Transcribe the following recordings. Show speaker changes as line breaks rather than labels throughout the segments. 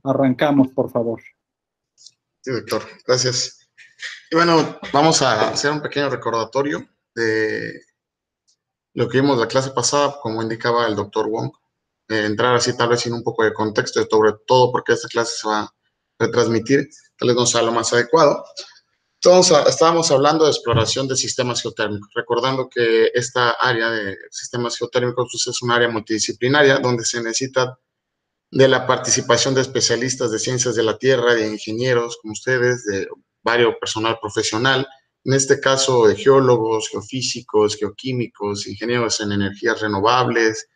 Arrancamos, por favor.
Sí, doctor, gracias. Y bueno, vamos a hacer un pequeño recordatorio de lo que vimos en la clase pasada, como indicaba el doctor Wong. Entrar así tal vez sin un poco de contexto, sobre todo porque esta clase se va a retransmitir, tal vez no sea lo más adecuado. Entonces, estábamos hablando de exploración de sistemas geotérmicos, recordando que esta área de sistemas geotérmicos pues, es un área multidisciplinaria donde se necesita de la participación de especialistas de ciencias de la tierra, de ingenieros como ustedes, de varios personal profesional, en este caso de geólogos, geofísicos, geoquímicos, ingenieros en energías renovables,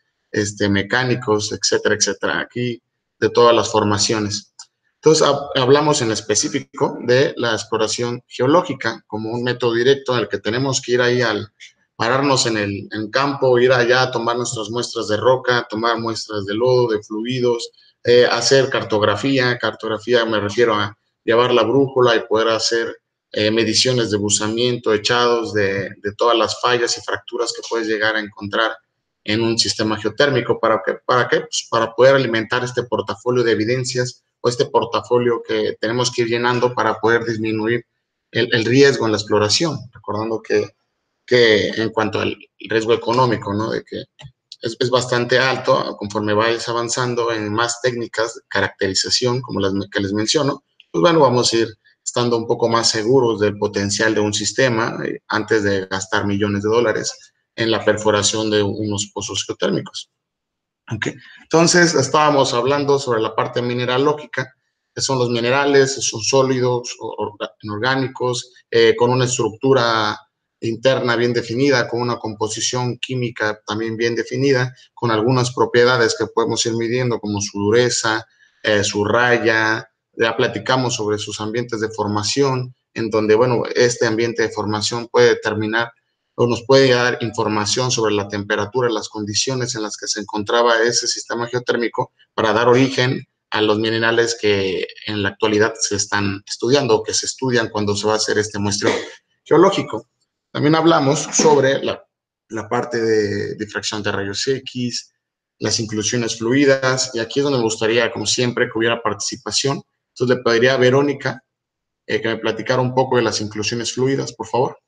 mecánicos, etcétera, etcétera, aquí de todas las formaciones. Entonces, hablamos en específico de la exploración geológica como un método directo en el que tenemos que ir ahí al pararnos en campo, ir allá a tomar nuestras muestras de roca, tomar muestras de lodo, de fluidos, hacer cartografía me refiero a llevar la brújula y poder hacer mediciones de buzamiento, echados de todas las fallas y fracturas que puedes llegar a encontrar en un sistema geotérmico. ¿Para qué? Pues para poder alimentar este portafolio de evidencias o este portafolio que tenemos que ir llenando para poder disminuir el riesgo en la exploración, recordando que en cuanto al riesgo económico, ¿no? De que es bastante alto conforme vayas avanzando en más técnicas de caracterización, como las que les menciono, pues bueno, vamos a ir estando un poco más seguros del potencial de un sistema antes de gastar millones de dólares en la perforación de unos pozos geotérmicos. Okay. Entonces, estábamos hablando sobre la parte mineralógica, que son los minerales, son sólidos, inorgánicos, con una estructura interna bien definida, con una composición química también bien definida, con algunas propiedades que podemos ir midiendo, como su dureza, su raya. Ya platicamos sobre sus ambientes de formación, en donde, bueno, este ambiente de formación puede determinar o nos puede dar información sobre la temperatura, las condiciones en las que se encontraba ese sistema geotérmico para dar origen a los minerales que en la actualidad se están estudiando o que se estudian cuando se va a hacer este muestreo geológico. También hablamos sobre la parte de difracción de rayos X, las inclusiones fluidas, y aquí es donde me gustaría, como siempre, que hubiera participación. Entonces le pediría a Verónica que me platicara un poco de las inclusiones fluidas, por favor.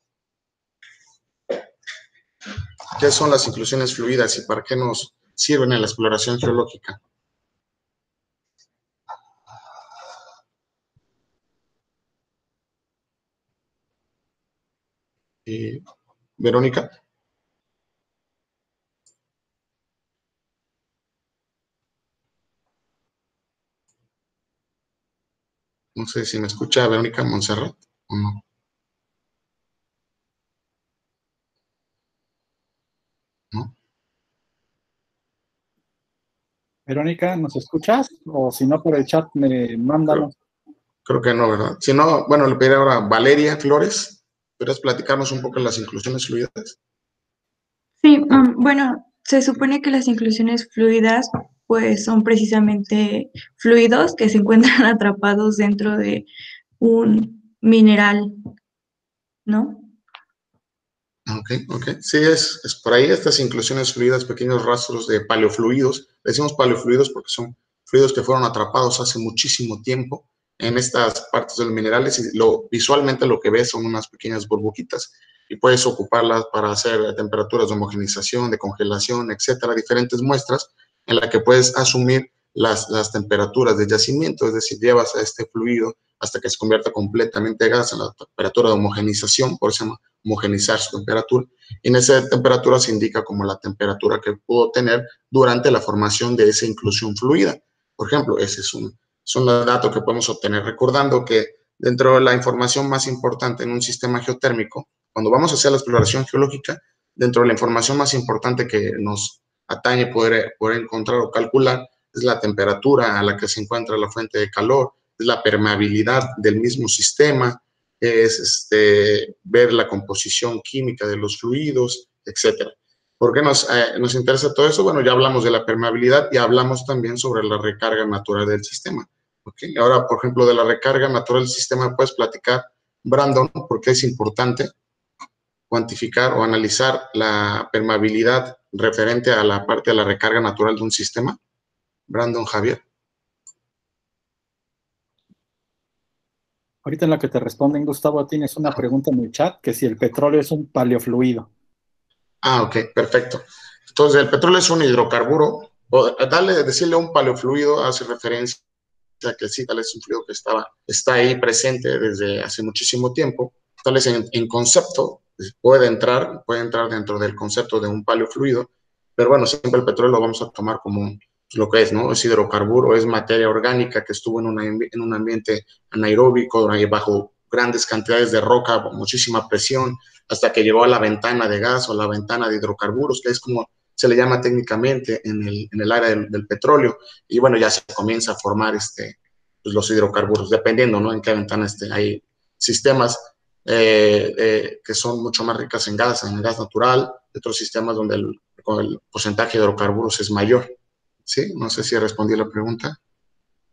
¿Qué son las inclusiones fluidas y para qué nos sirven en la exploración geológica? Verónica. No sé si me escucha Verónica Montserrat o no. ¿No?
Verónica, ¿nos escuchas? O si no, por el chat me mándanos.
Creo que no, ¿verdad? Si no, bueno, le pediré ahora a Valeria Flores. ¿Podrías platicarnos un poco de las inclusiones fluidas?
Sí, bueno, se supone que las inclusiones fluidas pues son precisamente fluidos que se encuentran atrapados dentro de un mineral, ¿no?
Ok. Sí, es por ahí estas inclusiones fluidas, pequeños rastros de paleofluidos. Decimos paleofluidos porque son fluidos que fueron atrapados hace muchísimo tiempo en estas partes de los minerales y visualmente lo que ves son unas pequeñas burbujitas y puedes ocuparlas para hacer temperaturas de homogenización, de congelación, etcétera, diferentes muestras en las que puedes asumir las temperaturas de yacimiento, es decir, llevas a este fluido hasta que se convierta completamente en gas en la temperatura de homogenización, por eso homogenizar su temperatura. Y en esa temperatura se indica como la temperatura que pudo tener durante la formación de esa inclusión fluida. Por ejemplo, ese es un dato que podemos obtener recordando que dentro de la información más importante en un sistema geotérmico, cuando vamos a hacer la exploración geológica, dentro de la información más importante que nos atañe poder encontrar o calcular es la temperatura a la que se encuentra la fuente de calor, es la permeabilidad del mismo sistema, es ver la composición química de los fluidos, etcétera. ¿Por qué nos interesa todo eso? Bueno, ya hablamos de la permeabilidad y hablamos también sobre la recarga natural del sistema. ¿Okay? Ahora, por ejemplo, de la recarga natural del sistema, puedes platicar, Brandon, por qué es importante cuantificar o analizar la permeabilidad referente a la parte de la recarga natural de un sistema. Brandon, Javier.
Ahorita en lo que te responden, Gustavo, tienes una pregunta en el chat, que si el petróleo es un paleofluido.
Ah, ok, perfecto. Entonces, el petróleo es un hidrocarburo, o decirle un paleofluido hace referencia a que sí, tal vez es un fluido que está ahí presente desde hace muchísimo tiempo, tal vez en concepto puede entrar dentro del concepto de un paleofluido, pero bueno, siempre el petróleo lo vamos a tomar como lo que es, ¿no? Es hidrocarburo, es materia orgánica que estuvo en un ambiente anaeróbico, bajo grandes cantidades de roca, muchísima presión, hasta que llegó a la ventana de gas o la ventana de hidrocarburos, que es como se le llama técnicamente en el área del petróleo, y bueno, ya se comienza a formar pues los hidrocarburos, dependiendo, ¿no? En qué ventana hay sistemas que son mucho más ricas en gas natural, otros sistemas donde el porcentaje de hidrocarburos es mayor. ¿Sí? No sé si respondí la pregunta.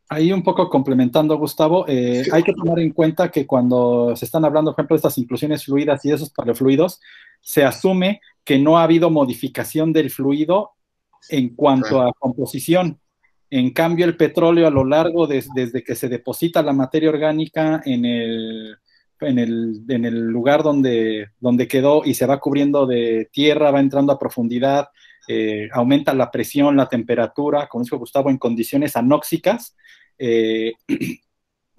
Ahí un poco complementando, Gustavo,
Sí.
hay que tomar en cuenta que cuando se están hablando, por ejemplo, de estas inclusiones fluidas y esos paleofluidos, se asume que no ha habido modificación del fluido en cuanto a composición. En cambio, el petróleo a lo largo desde que se deposita la materia orgánica en el lugar donde quedó y se va cubriendo de tierra, va entrando a profundidad, aumenta la presión, la temperatura, como dijo Gustavo, en condiciones anóxicas, eh,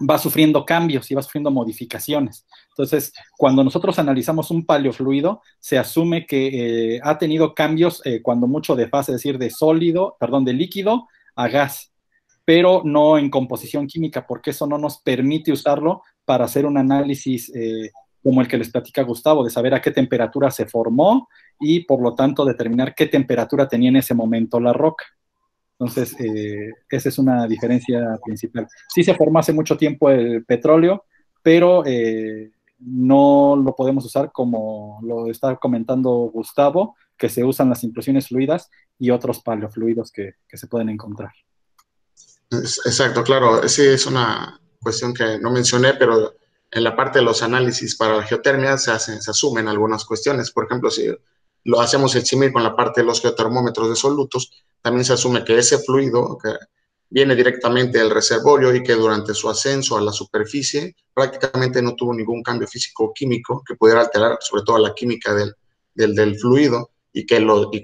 va sufriendo cambios y va sufriendo modificaciones. Entonces, cuando nosotros analizamos un paleofluido, se asume que ha tenido cambios cuando mucho de fase, es decir, de líquido a gas, pero no en composición química, porque eso no nos permite usarlo para hacer un análisis como el que les platica Gustavo, de saber a qué temperatura se formó y por lo tanto determinar qué temperatura tenía en ese momento la roca. Entonces, esa es una diferencia principal. Sí se formó hace mucho tiempo el petróleo, pero no lo podemos usar como lo está comentando Gustavo, que se usan las inclusiones fluidas y otros paleofluidos que se pueden encontrar.
Exacto, claro. Sí, es una cuestión que no mencioné, pero en la parte de los análisis para la geotermia se asumen algunas cuestiones. Por ejemplo, si lo hacemos el símil con la parte de los geotermómetros de solutos, también se asume que ese fluido que viene directamente del reservorio y que durante su ascenso a la superficie prácticamente no tuvo ningún cambio físico-químico que pudiera alterar sobre todo la química del fluido y que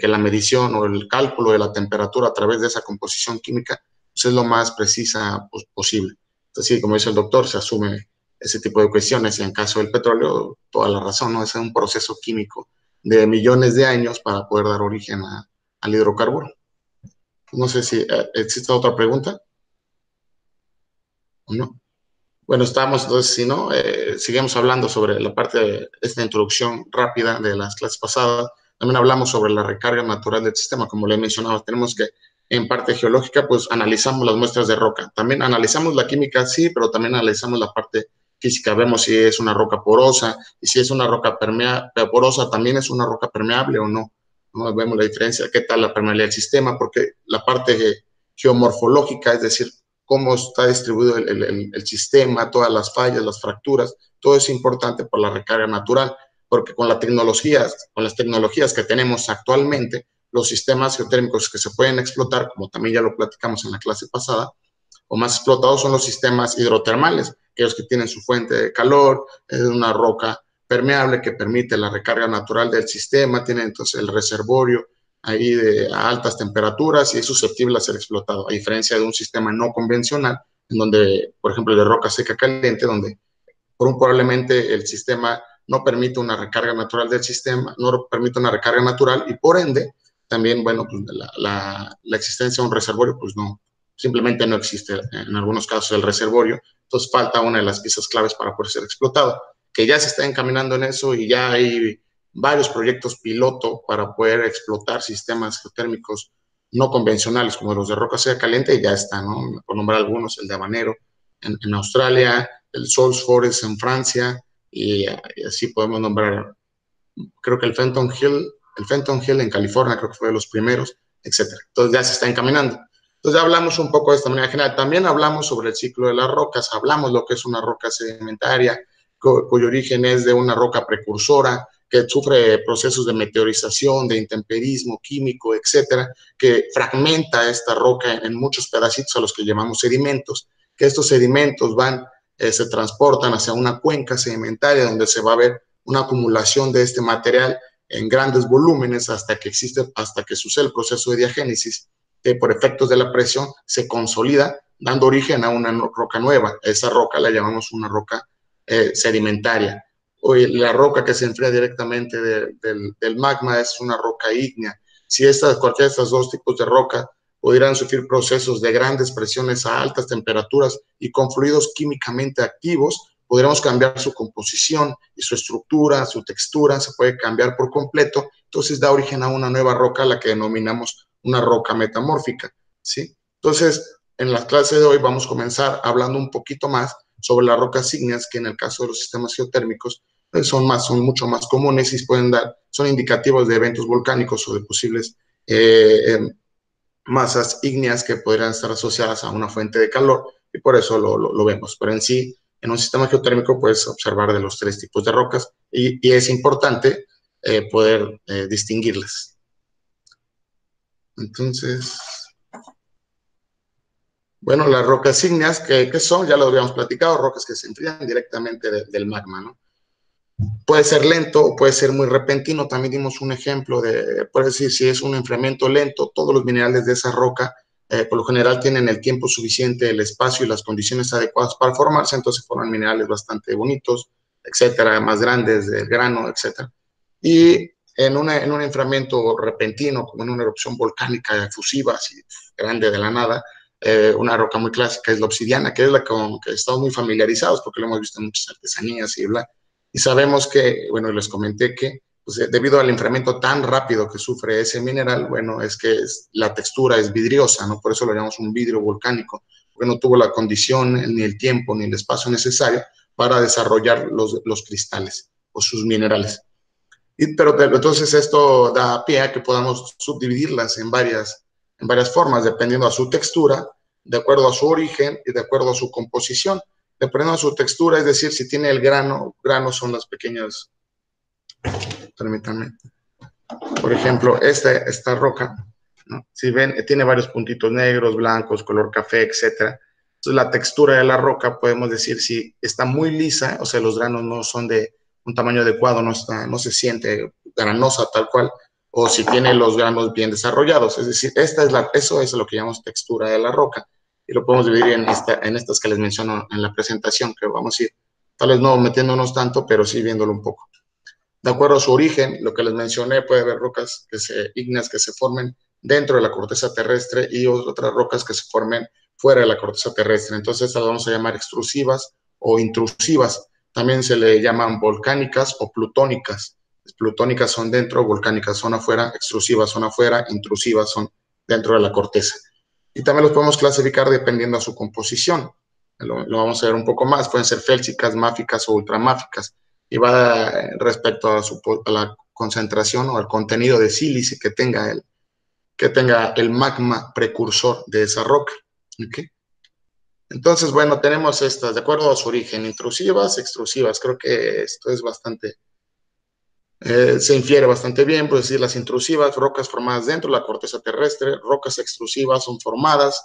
la medición o el cálculo de la temperatura a través de esa composición química pues es lo más precisa posible. Entonces, sí, como dice el doctor, se asume ese tipo de cuestiones y en caso del petróleo, toda la razón, ¿no? Es un proceso químico de millones de años para poder dar origen al hidrocarburo. No sé si existe otra pregunta o no. Bueno, estamos, entonces, si no, seguimos hablando sobre la parte de esta introducción rápida de las clases pasadas. También hablamos sobre la recarga natural del sistema, como le he mencionado, tenemos que, en parte geológica, pues analizamos las muestras de roca. También analizamos la química, sí, pero también analizamos la parte física. Vemos si es una roca porosa y si es una roca porosa, también es una roca permeable o no. ¿No? Vemos la diferencia, qué tal la permeabilidad del sistema, porque la parte geomorfológica, es decir, cómo está distribuido el sistema, todas las fallas, las fracturas, todo es importante por la recarga natural, porque con las tecnologías que tenemos actualmente, los sistemas geotérmicos que se pueden explotar, como también ya lo platicamos en la clase pasada, o más explotados son los sistemas hidrotermales, aquellos que tienen su fuente de calor, es una roca permeable que permite la recarga natural del sistema, tiene entonces el reservorio ahí a altas temperaturas y es susceptible a ser explotado, a diferencia de un sistema no convencional, en donde, por ejemplo, de roca seca caliente, donde probablemente el sistema no permite una recarga natural del sistema, no permite una recarga natural y por ende, también, bueno, pues la existencia de un reservorio, pues no, simplemente no existe en algunos casos el reservorio, entonces falta una de las piezas claves para poder ser explotado, que ya se está encaminando en eso y ya hay varios proyectos piloto para poder explotar sistemas geotérmicos no convencionales como los de roca seca caliente, y ya están, ¿no? Por nombrar algunos, el de Habanero en Australia, el Souls Forest en Francia, y así podemos nombrar, creo que el Fenton Hill en California, creo que fue de los primeros, etcétera. Entonces ya se está encaminando. Entonces ya hablamos un poco de esta manera general. También hablamos sobre el ciclo de las rocas, hablamos lo que es una roca sedimentaria, cuyo origen es de una roca precursora, que sufre procesos de meteorización, de intemperismo químico, etcétera, que fragmenta esta roca en muchos pedacitos a los que llamamos sedimentos, que estos sedimentos van se transportan hacia una cuenca sedimentaria donde se va a ver una acumulación de este material en grandes volúmenes hasta que sucede el proceso de diagénesis, que por efectos de la presión se consolida, dando origen a una roca nueva. Esa roca la llamamos una roca sedimentaria. Hoy la roca que se enfría directamente del magma es una roca ígnea. Si cualquiera de estos dos tipos de roca pudieran sufrir procesos de grandes presiones a altas temperaturas y con fluidos químicamente activos, podríamos cambiar su composición y su estructura, su textura, se puede cambiar por completo, entonces da origen a una nueva roca, la que denominamos una roca metamórfica, ¿sí? Entonces, en la clase de hoy vamos a comenzar hablando un poquito más sobre las rocas ígneas, que en el caso de los sistemas geotérmicos son mucho más comunes y son indicativos de eventos volcánicos o de posibles masas ígneas que podrían estar asociadas a una fuente de calor, y por eso lo vemos. Pero en sí, en un sistema geotérmico puedes observar de los tres tipos de rocas y es importante poder distinguirlas. Entonces, bueno, las rocas ígneas, ¿qué son? Ya lo habíamos platicado, rocas que se enfrían directamente del magma, ¿no? Puede ser lento o puede ser muy repentino. También dimos un ejemplo por decir, si es un enfriamiento lento, todos los minerales de esa roca por lo general tienen el tiempo suficiente, el espacio y las condiciones adecuadas para formarse, entonces forman minerales bastante bonitos, etcétera, más grandes del grano, etcétera. Y en un enfriamiento repentino, como en una erupción volcánica efusiva, así grande de la nada, una roca muy clásica es la obsidiana, que es la con que estamos muy familiarizados porque lo hemos visto en muchas artesanías y bla. Y sabemos que, bueno, les comenté que pues, debido al enfriamiento tan rápido que sufre ese mineral, bueno, es que la textura es vidriosa, ¿no? Por eso lo llamamos un vidrio volcánico, porque no tuvo la condición, ni el tiempo, ni el espacio necesario para desarrollar los cristales o sus minerales. Pero entonces esto da pie a que podamos subdividirlas en varias formas, dependiendo a su textura, de acuerdo a su origen y de acuerdo a su composición. Dependiendo de su textura, es decir, si tiene el granos son las pequeñas, permítanme, por ejemplo, esta roca, ¿no? Si ven, tiene varios puntitos negros, blancos, color café, etcétera. Entonces, la textura de la roca, podemos decir, si está muy lisa, o sea, los granos no son de un tamaño adecuado, no se siente granosa tal cual, o si tiene los granos bien desarrollados. Es decir, eso es lo que llamamos textura de la roca. Y lo podemos dividir en estas que les menciono en la presentación, que vamos a ir, tal vez no metiéndonos tanto, pero sí viéndolo un poco. De acuerdo a su origen, lo que les mencioné, puede haber rocas ígneas que se formen dentro de la corteza terrestre y otras rocas que se formen fuera de la corteza terrestre. Entonces, estas las vamos a llamar extrusivas o intrusivas. También se le llaman volcánicas o plutónicas. Plutónicas son dentro, volcánicas son afuera, extrusivas son afuera, intrusivas son dentro de la corteza. Y también los podemos clasificar dependiendo a su composición. Lo vamos a ver un poco más. Pueden ser félsicas, máficas o ultramáficas. Y va respecto a la concentración o al contenido de sílice que tenga el magma precursor de esa roca. ¿Okay? Entonces, bueno, tenemos estas, de acuerdo a su origen, intrusivas, extrusivas. Creo que esto es bastante, se infiere bastante bien, por decir, las intrusivas, rocas formadas dentro de la corteza terrestre, rocas extrusivas son formadas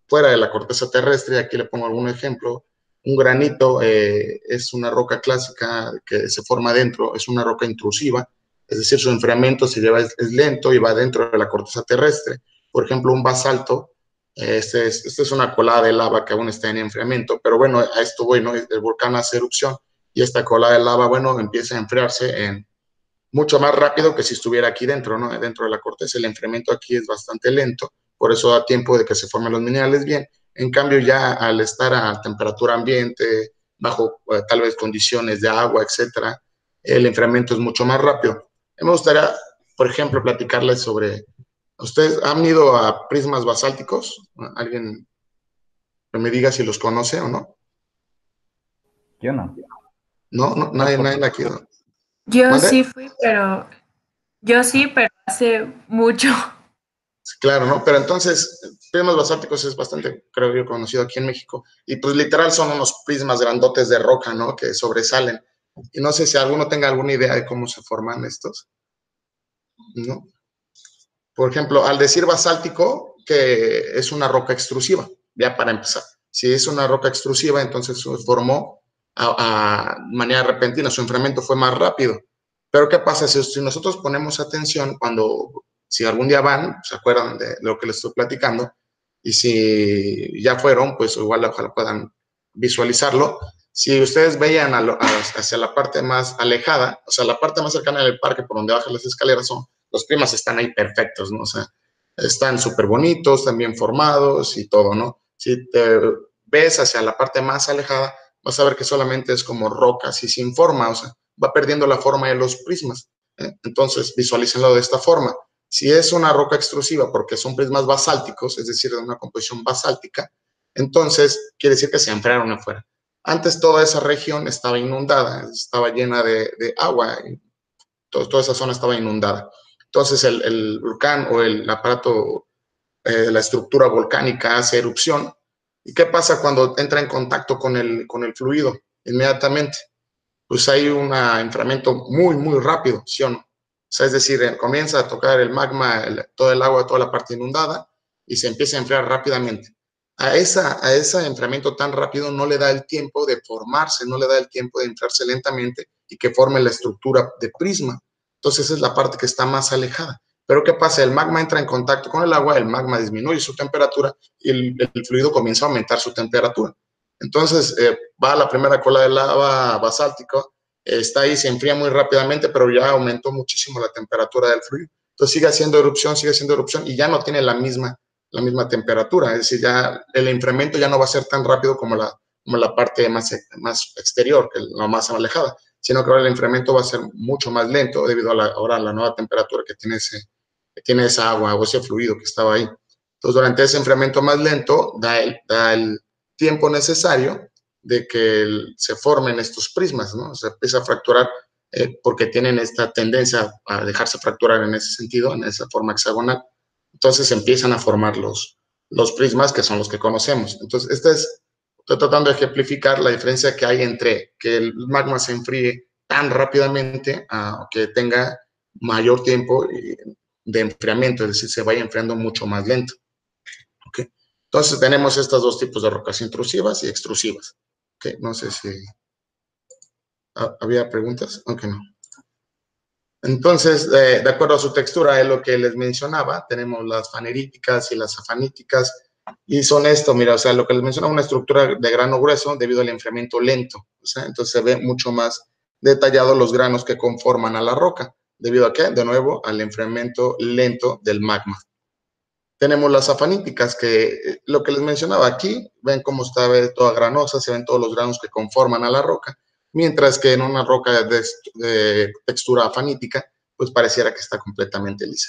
fuera de la corteza terrestre. Aquí le pongo algún ejemplo. Un granito es una roca clásica que se forma dentro, es una roca intrusiva, es decir, su enfriamiento es lento y va dentro de la corteza terrestre. Por ejemplo, un basalto, esta es una colada de lava que aún está en enfriamiento, pero bueno, a esto voy, ¿no? El volcán hace erupción y esta colada de lava, bueno, empieza a enfriarse mucho más rápido que si estuviera aquí dentro, ¿no? Dentro de la corteza. El enfriamiento aquí es bastante lento, por eso da tiempo de que se formen los minerales bien. En cambio, ya al estar a temperatura ambiente, bajo tal vez condiciones de agua, etcétera, el enfriamiento es mucho más rápido. Me gustaría, por ejemplo, platicarles sobre, ¿ustedes han ido a prismas basálticos? ¿Alguien me diga si los conoce o no?
Yo no.
No, nadie aquí. ¿No?
Yo sí fui, pero hace mucho.
Claro, ¿no? Pero entonces, prismas basálticos es bastante, creo yo, conocido aquí en México. Y pues literal son unos prismas grandotes de roca, ¿no? Que sobresalen. Y no sé si alguno tenga alguna idea de cómo se forman estos, ¿no? Por ejemplo, al decir basáltico, que es una roca extrusiva, ya para empezar. Si es una roca extrusiva, entonces se formó a manera repentina, su enfriamiento fue más rápido. Pero ¿qué pasa? Si nosotros ponemos atención si algún día van, se acuerdan de lo que les estoy platicando, y si ya fueron, pues igual ojalá puedan visualizarlo. Si ustedes veían hacia la parte más alejada, o sea, la parte más cercana del parque por donde bajan las escaleras, los primas están ahí perfectos, ¿no? O sea, están súper bonitos, están bien formados y todo, ¿no? Si te ves hacia la parte más alejada, vas a ver que solamente es como rocas y sin forma, o sea, va perdiendo la forma de los prismas. Entonces, visualícenlo de esta forma. Si es una roca extrusiva porque son prismas basálticos, es decir, de una composición basáltica, entonces quiere decir que se enfriaron afuera. Antes toda esa región estaba inundada, estaba llena de agua, y toda esa zona estaba inundada. Entonces el volcán o el aparato, la estructura volcánica hace erupción. ¿Y qué pasa cuando entra en contacto con el fluido? Inmediatamente, pues hay un enfriamiento muy, muy rápido, ¿sí o no? O sea, es decir, comienza a tocar el magma, todo el agua, toda la parte inundada, y se empieza a enfriar rápidamente. A ese enfriamiento tan rápido no le da el tiempo de formarse, no le da el tiempo de enfriarse lentamente y que forme la estructura de prisma. Entonces, esa es la parte que está más alejada. Pero ¿qué pasa? El magma entra en contacto con el agua, el magma disminuye su temperatura y el fluido comienza a aumentar su temperatura. Entonces, va a la primera cola de lava basáltico, está ahí, se enfría muy rápidamente, pero ya aumentó muchísimo la temperatura del fluido. Entonces sigue haciendo erupción y ya no tiene la misma temperatura. Es decir, ya el enfriamiento ya no va a ser tan rápido como la parte más exterior, que la más alejada, sino que ahora el enfriamiento va a ser mucho más lento debido ahora a la nueva temperatura que tiene esa agua o ese fluido que estaba ahí. Entonces, durante ese enfriamiento más lento, da el tiempo necesario de que se formen estos prismas, ¿no? Se empieza a fracturar porque tienen esta tendencia a dejarse fracturar en ese sentido, en esa forma hexagonal. Entonces empiezan a formar los prismas que son los que conocemos. Entonces, estoy tratando de ejemplificar la diferencia que hay entre que el magma se enfríe tan rápidamente a que tenga mayor tiempo de enfriamiento, es decir, se vaya enfriando mucho más lento. ¿Okay? Entonces tenemos estos dos tipos de rocas, intrusivas y extrusivas. ¿Okay? No sé si había preguntas, aunque no. Entonces, de acuerdo a su textura, es lo que les mencionaba, tenemos las faneríticas y las afaníticas, y son esto, mira, o sea, lo que les mencionaba, una estructura de grano grueso debido al enfriamiento lento, o sea, entonces se ve mucho más detallado los granos que conforman a la roca, debido a qué, de nuevo, al enfriamiento lento del magma. Tenemos las afaníticas, que lo que les mencionaba aquí, ven cómo está toda granosa, se ven todos los granos que conforman a la roca, mientras que en una roca de textura afanítica, pues pareciera que está completamente lisa.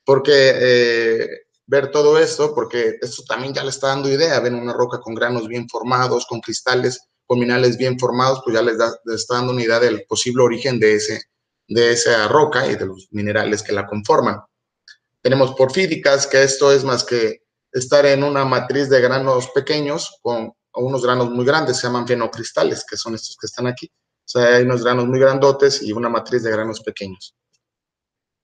Porque ver todo esto, porque esto también ya le está dando idea, ven una roca con granos bien formados, con cristales, con minerales bien formados, pues ya les está dando una idea del posible origen de esa roca y de los minerales que la conforman. Tenemos porfíricas, que esto es más que estar en una matriz de granos pequeños con unos granos muy grandes, se llaman fenocristales, que son estos que están aquí. O sea, hay unos granos muy grandotes y una matriz de granos pequeños.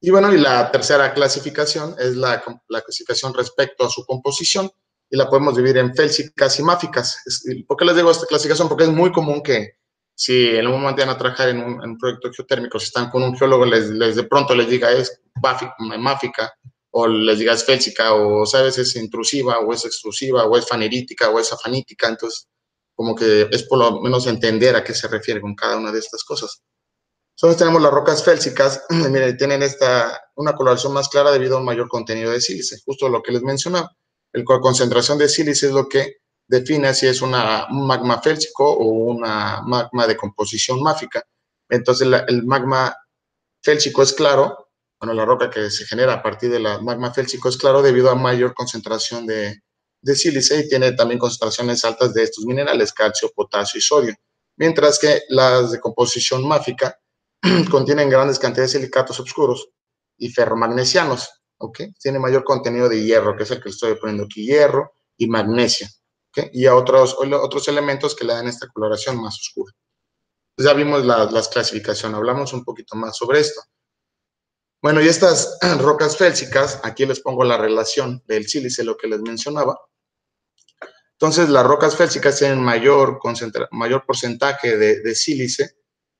Y bueno, y la tercera clasificación es la clasificación respecto a su composición, y la podemos dividir en félsicas y máficas. ¿Por qué les digo esta clasificación? Porque es muy común que si en un momento van a trabajar en un proyecto geotérmico, si están con un geólogo, de pronto les diga es máfica, o les diga es félsica, o sabes, es intrusiva, o es extrusiva, o es fanerítica, o es afanítica. Entonces, como que es por lo menos entender a qué se refiere con cada una de estas cosas. Entonces tenemos las rocas félsicas, miren, tienen una coloración más clara debido a un mayor contenido de sílice, justo lo que les mencionaba. La concentración de sílice es lo que define si es un magma félsico o una magma de composición máfica. Entonces el magma félsico es claro, bueno, la roca que se genera a partir del magma félsico es claro debido a mayor concentración de sílice, y tiene también concentraciones altas de estos minerales, calcio, potasio y sodio. Mientras que las de composición máfica contienen grandes cantidades de silicatos oscuros y ferromagnesianos, ¿ok? Tiene mayor contenido de hierro, que es el que estoy poniendo aquí, hierro y magnesio, ¿ok? Y a otros elementos que le dan esta coloración más oscura. Entonces ya vimos las clasificaciones, hablamos un poquito más sobre esto. Bueno, y estas rocas félsicas, aquí les pongo la relación del sílice, lo que les mencionaba. Entonces, las rocas félsicas tienen mayor porcentaje de sílice,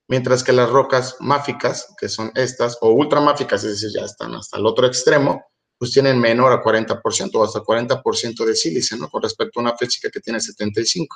mientras que las rocas máficas, que son estas, o ultramáficas, es decir, ya están hasta el otro extremo, pues tienen menor a 40% o hasta 40% de sílice, ¿no? Con respecto a una félsica que tiene 75%.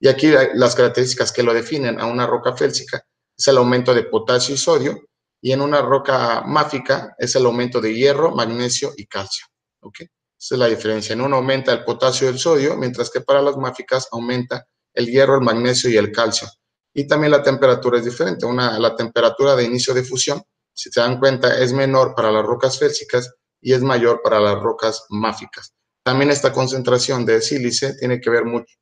Y aquí las características que lo definen a una roca félsica es el aumento de potasio y sodio, y en una roca máfica es el aumento de hierro, magnesio y calcio, ¿ok? Esa es la diferencia. En uno aumenta el potasio y el sodio, mientras que para las máficas aumenta el hierro, el magnesio y el calcio. Y también la temperatura es diferente. La temperatura de inicio de fusión, si se dan cuenta, es menor para las rocas félsicas y es mayor para las rocas máficas. También esta concentración de sílice tiene que ver mucho,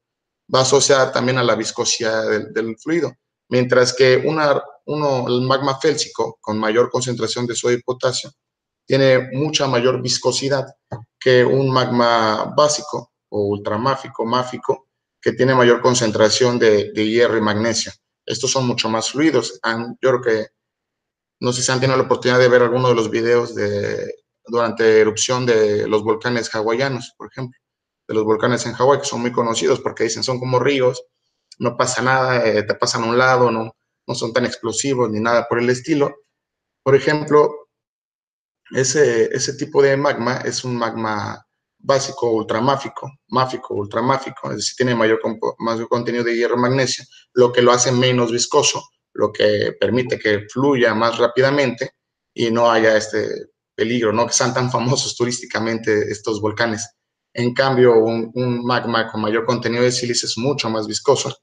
va asociada también a la viscosidad del fluido, mientras que el magma félsico con mayor concentración de sodio y potasio tiene mucha mayor viscosidad que un magma básico o ultramáfico, máfico, que tiene mayor concentración de hierro y magnesio. Estos son mucho más fluidos. Yo creo que, no sé si han tenido la oportunidad de ver alguno de los videos durante erupción de los volcanes hawaianos, por ejemplo, de los volcanes en Hawái, que son muy conocidos porque dicen son como ríos, no pasa nada, te pasan a un lado, no son tan explosivos ni nada por el estilo. Por ejemplo, ese tipo de magma es un magma básico ultramáfico, máfico ultramáfico, es decir, tiene mayor contenido de hierro y magnesio, lo que lo hace menos viscoso, lo que permite que fluya más rápidamente y no haya este peligro, ¿no? Que sean tan famosos turísticamente estos volcanes. En cambio, un magma con mayor contenido de sílice es mucho más viscoso,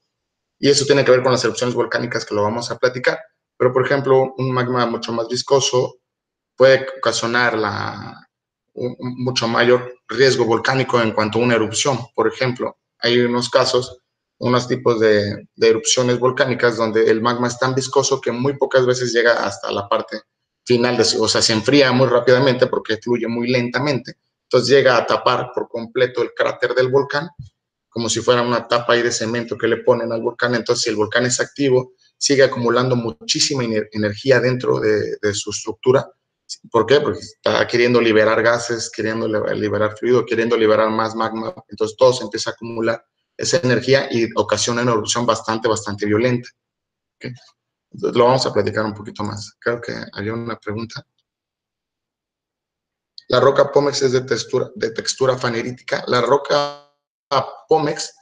y eso tiene que ver con las erupciones volcánicas, que lo vamos a platicar. Pero, por ejemplo, un magma mucho más viscoso puede ocasionar un mucho mayor riesgo volcánico en cuanto a una erupción. Por ejemplo, hay unos casos, unos tipos de erupciones volcánicas donde el magma es tan viscoso que muy pocas veces llega hasta la parte final, o sea, se enfría muy rápidamente porque fluye muy lentamente. Entonces llega a tapar por completo el cráter del volcán, como si fuera una tapa ahí de cemento que le ponen al volcán. Entonces, si el volcán es activo, sigue acumulando muchísima energía dentro de su estructura. ¿Por qué? Porque está queriendo liberar gases, queriendo liberar fluido, queriendo liberar más magma. Entonces todo se empieza a acumular esa energía y ocasiona una erupción bastante violenta. ¿Okay? Entonces lo vamos a platicar un poquito más. Creo que había una pregunta. La roca Pómex es de textura fanerítica. La roca Pómex,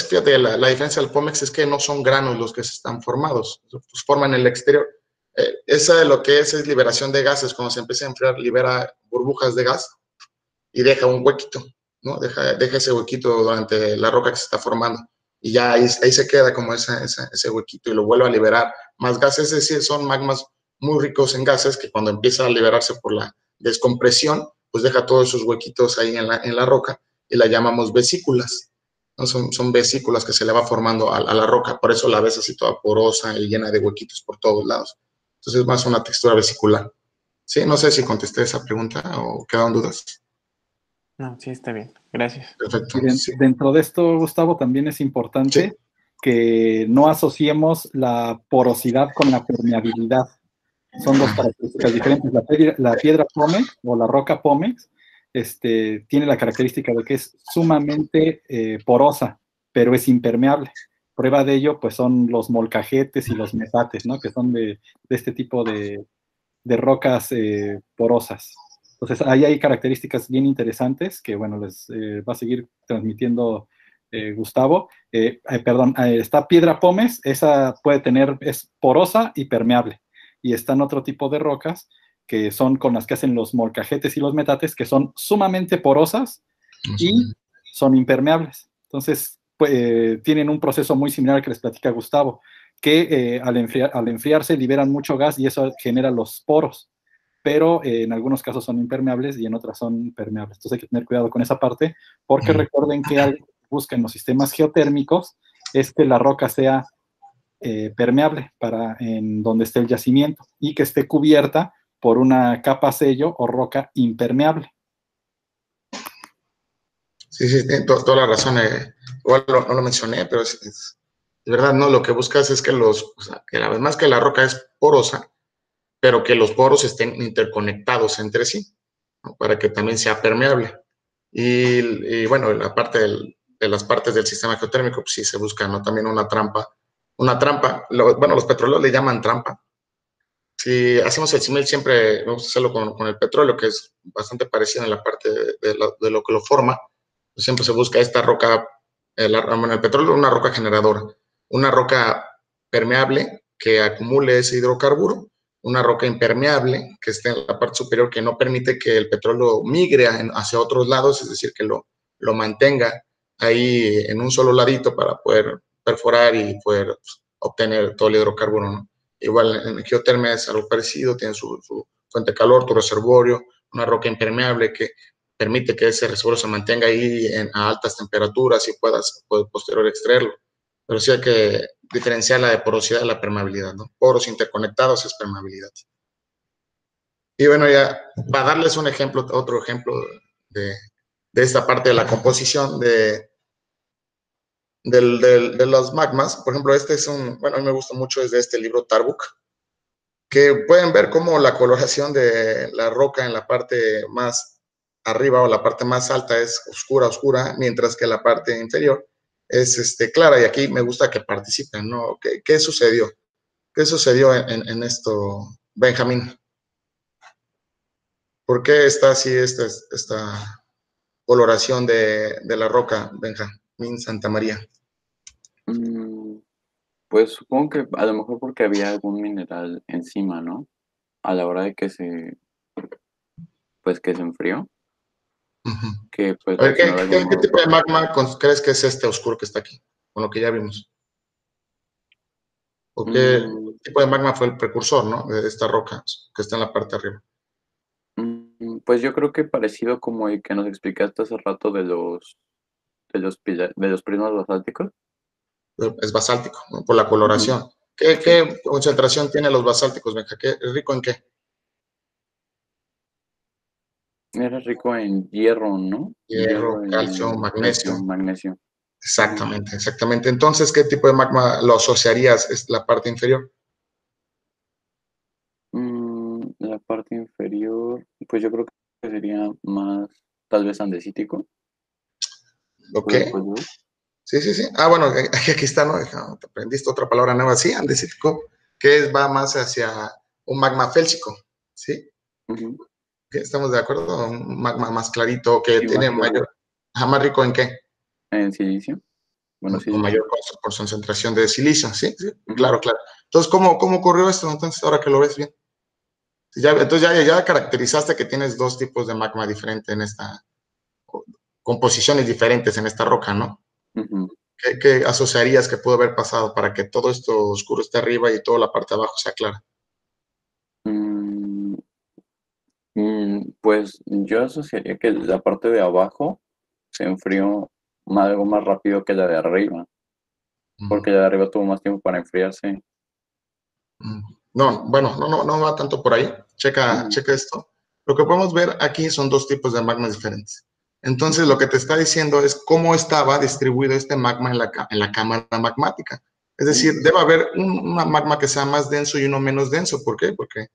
fíjate, la diferencia del Pómex es que no son granos los que se están formados, pues forman en el exterior. Esa de lo que es liberación de gases. Cuando se empieza a enfriar, libera burbujas de gas y deja un huequito, ¿no? Deja ese huequito durante la roca que se está formando. Y ya ahí se queda como ese huequito y lo vuelve a liberar más gases. Es decir, son magmas muy ricos en gases que cuando empieza a liberarse por la descompresión, pues deja todos esos huequitos ahí en la roca y la llamamos vesículas, ¿no? Son vesículas que se le va formando a la roca. Por eso la ves así toda porosa y llena de huequitos por todos lados. Entonces es más una textura vesicular. Sí, no sé si contesté esa pregunta o quedaron dudas.
No, sí, está bien. Gracias.
Perfecto.
Sí. Dentro de esto, Gustavo, también es importante que no asociemos la porosidad con la permeabilidad. Son dos características diferentes. La piedra Pómex o la roca Pómex tiene la característica de que es sumamente porosa, pero es impermeable. Prueba de ello, pues, son los molcajetes y los metates, ¿no? Que son de este tipo de rocas porosas. Entonces, ahí hay características bien interesantes que, bueno, les va a seguir transmitiendo Gustavo. Está piedra Pómez, esa es porosa y permeable. Y están otro tipo de rocas que son con las que hacen los molcajetes y los metates, que son sumamente porosas y son impermeables. Entonces, pues, tienen un proceso muy similar al que les platica Gustavo, que al enfriarse liberan mucho gas y eso genera los poros, pero en algunos casos son impermeables y en otras son permeables. Entonces hay que tener cuidado con esa parte, porque recuerden que algo que buscan los sistemas geotérmicos es que la roca sea permeable en donde esté el yacimiento y que esté cubierta por una capa sello o roca impermeable.
Sí, tiene toda la razón. Igual no lo mencioné, pero es de verdad, ¿no? Lo que buscas es que además que la roca es porosa, pero que los poros estén interconectados entre sí, ¿no? Para que también sea permeable. Y bueno, la parte de las partes del sistema geotérmico, pues sí se busca, ¿no? También una trampa. Bueno, los petroleros le llaman trampa. Si hacemos el símil, siempre vamos a hacerlo con el petróleo, que es bastante parecido en la parte de lo que lo forma. Pues siempre se busca esta roca, bueno, el petróleo es una roca generadora, una roca permeable que acumule ese hidrocarburo, una roca impermeable que esté en la parte superior que no permite que el petróleo migre hacia otros lados, es decir, que lo mantenga ahí en un solo ladito para poder perforar y poder obtener todo el hidrocarburo, ¿no? Igual en geotermia es algo parecido, tiene su fuente de calor, tu reservorio, una roca impermeable que permite que ese reservorio se mantenga ahí a altas temperaturas y puedas posterior extraerlo. Pero sí hay que diferenciar la de porosidad de la permeabilidad, ¿no? Poros interconectados es permeabilidad. Y bueno, ya para darles un ejemplo, otro ejemplo de esta parte de la composición de los magmas, por ejemplo, este es bueno, a mí me gusta mucho, es de este libro Tarbuk, que pueden ver cómo la coloración de la roca en la parte más arriba o la parte más alta es oscura, mientras que la parte inferior es clara, y aquí me gusta que participen, ¿no? ¿Qué sucedió? ¿Qué sucedió en esto, Benjamín? ¿Por qué está así esta coloración de la roca, Benjamín Santamaría?
Pues supongo que a lo mejor porque había algún mineral encima, ¿no? A la hora de que pues que se enfrió, que pues
A ver,
reaccionó de algún
¿qué
modo.
tipo de magma crees que es este oscuro que está aquí? Con lo que ya vimos. ¿O qué tipo de magma fue el precursor, ¿no? De esta roca que está en la parte de arriba.
Pues yo creo que parecido como el que nos explicaste hace rato de los prismas basálticos.
Es basáltico, ¿no? Por la coloración. ¿Qué concentración tienen los basálticos, Benja? ¿Es rico en qué?
Era rico en hierro, ¿no?
Hierro, calcio, magnesio.
Magnesio.
Exactamente. Entonces, ¿qué tipo de magma lo asociarías? ¿Es la parte inferior?
La parte inferior, pues yo creo que sería más, tal vez andesítico.
¿Ok? Sí. Ah, bueno, aquí está, ¿no? Te aprendiste otra palabra nueva. Sí, andesítico, que va más hacia un magma félsico, ¿sí? ¿Estamos de acuerdo? Un magma más clarito, que sí, tiene más rico ¿en qué?
En silicio. Bueno,
con mayor concentración de silicio, ¿sí? Claro. Entonces, ¿cómo ocurrió esto? Entonces, ahora que lo ves bien. Entonces ya caracterizaste que tienes dos tipos de magma diferentes en composiciones diferentes en esta roca, ¿no? ¿Qué asociarías que pudo haber pasado para que todo esto oscuro esté arriba y toda la parte de abajo sea clara?
Pues yo asociaría que la parte de abajo se enfrió algo más rápido que la de arriba, porque la de arriba tuvo más tiempo para enfriarse.
No, bueno, no va tanto por ahí. Checa esto. Lo que podemos ver aquí son dos tipos de magmas diferentes. Entonces, lo que te está diciendo es cómo estaba distribuido este magma en la cámara magmática. Es decir, debe haber un magma que sea más denso y uno menos denso. ¿Por qué? Porque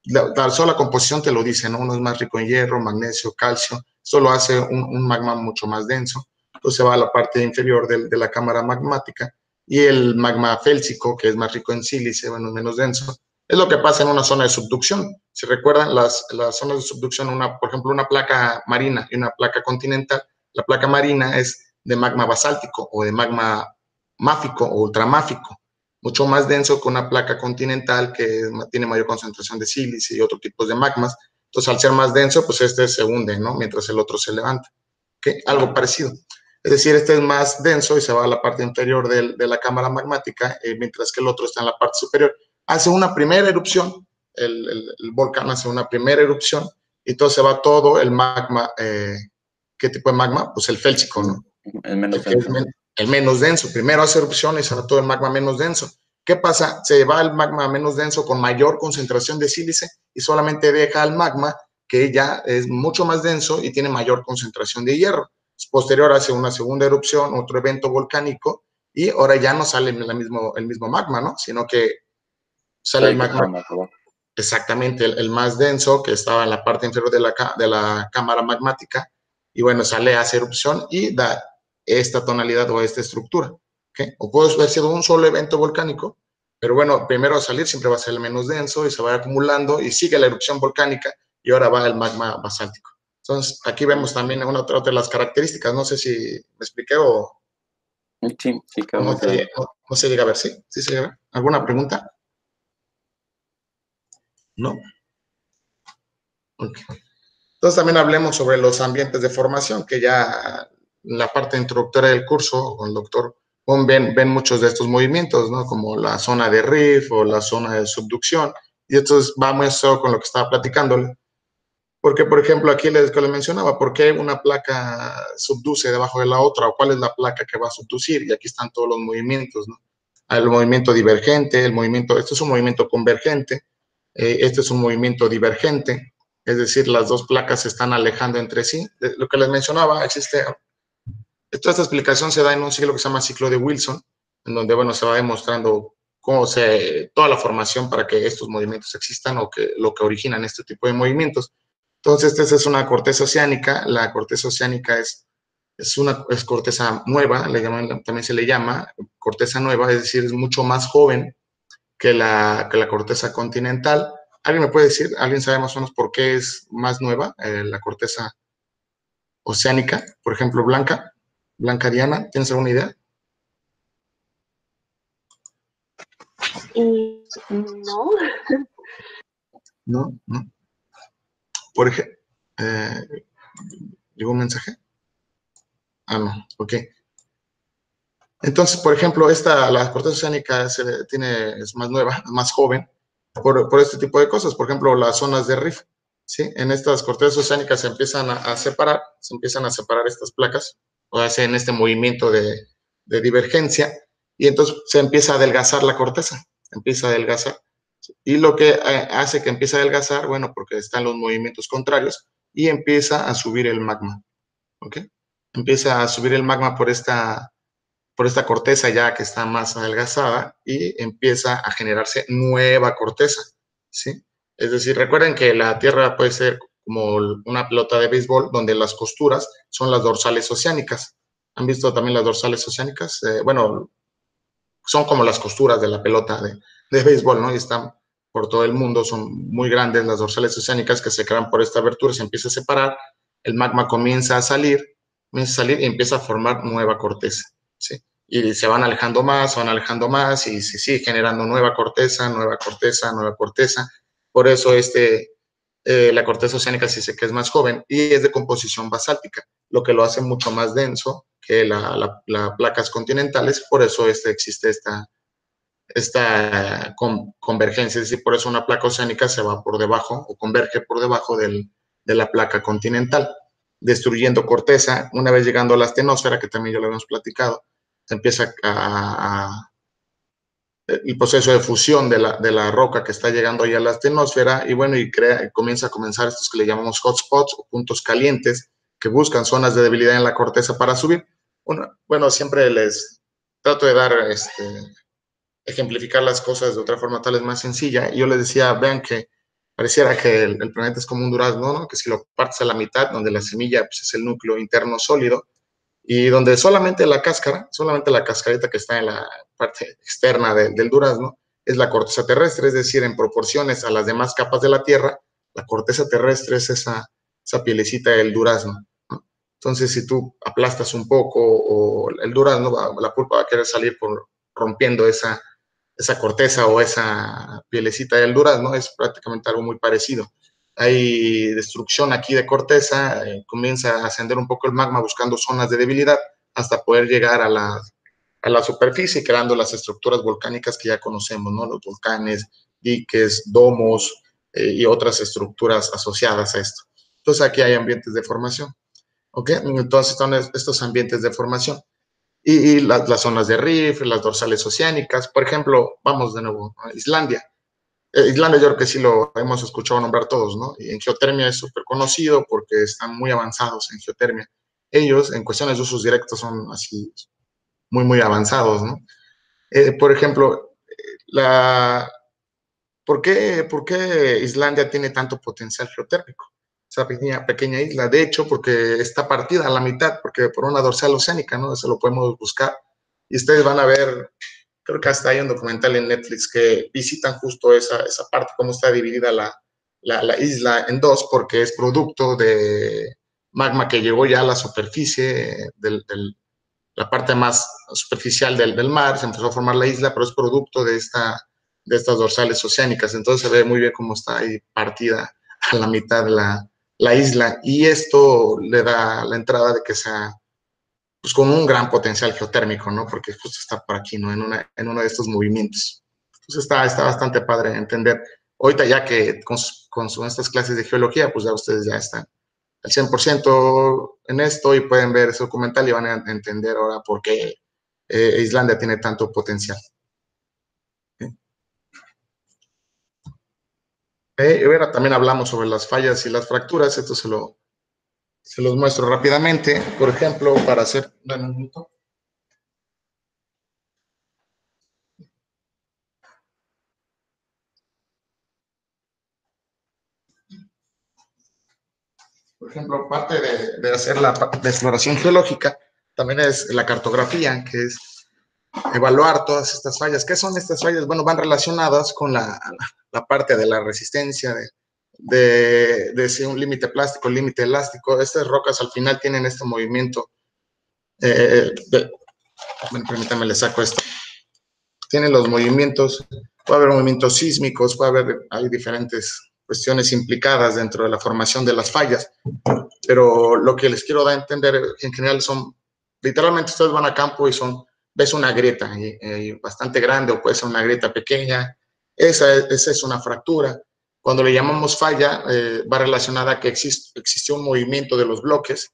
la sola composición te lo dice, ¿no? Uno es más rico en hierro, magnesio, calcio. Esto lo hace un magma mucho más denso. Entonces va a la parte inferior de la cámara magmática. Y el magma félsico, que es más rico en sílice, bueno, menos denso, es lo que pasa en una zona de subducción. Si recuerdan, las zonas de subducción, por ejemplo, una placa marina y una placa continental, la placa marina es de magma basáltico o de magma máfico o ultramáfico, mucho más denso que una placa continental que tiene mayor concentración de sílice y otros tipos de magmas. Entonces, al ser más denso, pues este se hunde, ¿no? Mientras el otro se levanta. Algo parecido. Es decir, este es más denso y se va a la parte inferior de la cámara magmática, mientras que el otro está en la parte superior. Hace una primera erupción, el volcán hace una primera erupción, y entonces se va todo el magma. ¿Qué tipo de magma? Pues el félsico, ¿no?
El menos denso.
El menos denso. Primero hace erupción y se va todo el magma menos denso. ¿Qué pasa? Se va el magma menos denso con mayor concentración de sílice y solamente deja al magma que ya es mucho más denso y tiene mayor concentración de hierro. Posterior hace una segunda erupción, otro evento volcánico, y ahora ya no sale el mismo magma, ¿no? Sino que sale el magma, exactamente, el más denso, que estaba en la parte inferior de la cámara magmática, y bueno, sale, hace erupción y da esta tonalidad o esta estructura. ¿Okay? O puede haber sido un solo evento volcánico, pero bueno, primero a salir siempre va a ser el menos denso y se va acumulando y sigue la erupción volcánica y ahora va el magma basáltico. Entonces, aquí vemos también otra de las características. No sé si me expliqué o
Sí, sí, quedó
no,
muy claro.
no se llega a ver. ¿Sí? ¿Sí se llega a ver? ¿Alguna pregunta? ¿No? Ok. Entonces también hablemos sobre los ambientes de formación, que ya en la parte introductoria del curso, con el doctor Juan, ven muchos de estos movimientos, ¿no? Como la zona de rift o la zona de subducción, y esto va muy asociado con lo que estaba platicándole. Porque, por ejemplo, aquí les mencionaba, ¿por qué una placa subduce debajo de la otra? ¿O cuál es la placa que va a subducir? Y aquí están todos los movimientos, ¿no? El movimiento divergente, esto es un movimiento convergente, este es un movimiento divergente, es decir, las dos placas se están alejando entre sí. Lo que les mencionaba, toda esta explicación se da en un ciclo que se llama ciclo de Wilson, en donde, bueno, se va demostrando toda la formación para que estos movimientos existan o lo que originan este tipo de movimientos. Entonces, esta es una corteza oceánica. La corteza oceánica es corteza nueva, también se le llama corteza nueva, es decir, es mucho más joven que la corteza continental. ¿Alguien me puede decir, alguien sabe más o menos por qué es más nueva la corteza oceánica? Por ejemplo, Blanca Diana, ¿tienes alguna idea?
No.
No. Por ejemplo, ¿llegó un mensaje? Ah, no, ok. Entonces, por ejemplo, la corteza oceánica es más nueva, más joven, por este tipo de cosas. Por ejemplo, las zonas de rift, ¿sí? En estas cortezas oceánicas se empiezan a separar estas placas, o hacen este movimiento de divergencia, y entonces se empieza a adelgazar la corteza, empieza a adelgazar. Y lo que hace que empiece a adelgazar, bueno, porque están los movimientos contrarios, y empieza a subir el magma, ¿ok? Empieza a subir el magma por esta corteza ya que está más adelgazada y empieza a generarse nueva corteza, ¿sí? Es decir, recuerden que la Tierra puede ser como una pelota de béisbol donde las costuras son las dorsales oceánicas. ¿Han visto también las dorsales oceánicas? Bueno, son como las costuras de la pelota de béisbol, ¿no? Y están por todo el mundo, son muy grandes las dorsales oceánicas que se crean por esta abertura, se empieza a separar, el magma comienza a salir y empieza a formar nueva corteza, ¿sí? Y se van alejando más y se sigue generando nueva corteza, nueva corteza, nueva corteza. Por eso la corteza oceánica se dice que es más joven y es de composición basáltica, lo que lo hace mucho más denso que las placas continentales. Por eso existe esta convergencia, es decir, por eso una placa oceánica se va por debajo o converge por debajo de la placa continental, destruyendo corteza. Una vez llegando a la astenosfera, que también ya lo habíamos platicado, se empieza el proceso de fusión de la roca que está llegando ahí a la astenosfera y bueno, comienza a comenzar estos que le llamamos hotspots o puntos calientes que buscan zonas de debilidad en la corteza para subir. Bueno, siempre les trato de dar, ejemplificar las cosas de otra forma tal vez más sencilla. Y yo les decía, vean que pareciera que el planeta es como un durazno, ¿no? Que si lo partes a la mitad, donde la semilla pues, es el núcleo interno sólido, y donde solamente la cascarita que está en la parte externa del durazno, es la corteza terrestre, es decir, en proporciones a las demás capas de la Tierra, la corteza terrestre es esa pielecita del durazno, ¿no? Entonces, si tú aplastas un poco o el durazno, la pulpa va a querer salir rompiendo esa corteza o esa pielecita del durazno, es prácticamente algo muy parecido. Hay destrucción aquí de corteza, comienza a ascender un poco el magma buscando zonas de debilidad hasta poder llegar a la superficie, creando las estructuras volcánicas que ya conocemos, ¿no? Los volcanes, diques, domos y otras estructuras asociadas a esto. Entonces aquí hay ambientes de formación, ¿ok? Entonces están estos ambientes de formación. Y las zonas de rift, las dorsales oceánicas. Por ejemplo, vamos de nuevo a Islandia. Islandia yo creo que sí lo hemos escuchado nombrar todos, ¿no? Y en geotermia es súper conocido porque están muy avanzados en geotermia. Ellos, en cuestiones de usos directos, son así muy, muy avanzados, ¿no? Por ejemplo, ¿por qué Islandia tiene tanto potencial geotérmico? esa pequeña isla. De hecho, porque está partida a la mitad, porque por una dorsal oceánica, ¿no? Eso lo podemos buscar. Y ustedes van a ver, creo que hasta hay un documental en Netflix que visitan justo esa parte, cómo está dividida la isla en dos, porque es producto de magma que llegó ya a la superficie, la parte más superficial del mar, se empezó a formar la isla, pero es producto de estas dorsales oceánicas. Entonces se ve muy bien cómo está ahí partida a la mitad de la isla, y esto le da la entrada de que sea pues con un gran potencial geotérmico, ¿no? Porque justo está por aquí, ¿no? En uno de estos movimientos. Entonces está bastante padre entender. Ahorita ya que con estas clases de geología, pues ya ustedes ya están al 100% en esto y pueden ver ese documental y van a entender ahora por qué Islandia tiene tanto potencial. Y ahora también hablamos sobre las fallas y las fracturas. Esto se los muestro rápidamente. Por ejemplo, para hacer... un minuto. Por ejemplo, parte de hacer la exploración geológica también es la cartografía, que es evaluar todas estas fallas. ¿Qué son estas fallas? Bueno, van relacionadas con la parte de la resistencia, de si un límite plástico, límite elástico. Estas rocas al final tienen este movimiento. Bueno, permítanme, le saco esto. Tienen los movimientos, puede haber movimientos sísmicos, hay diferentes cuestiones implicadas dentro de la formación de las fallas, pero lo que les quiero dar a entender en general son, literalmente ustedes van a campo y ves una grieta bastante grande o puede ser una grieta pequeña, esa es una fractura. Cuando le llamamos falla, va relacionada a que existió un movimiento de los bloques,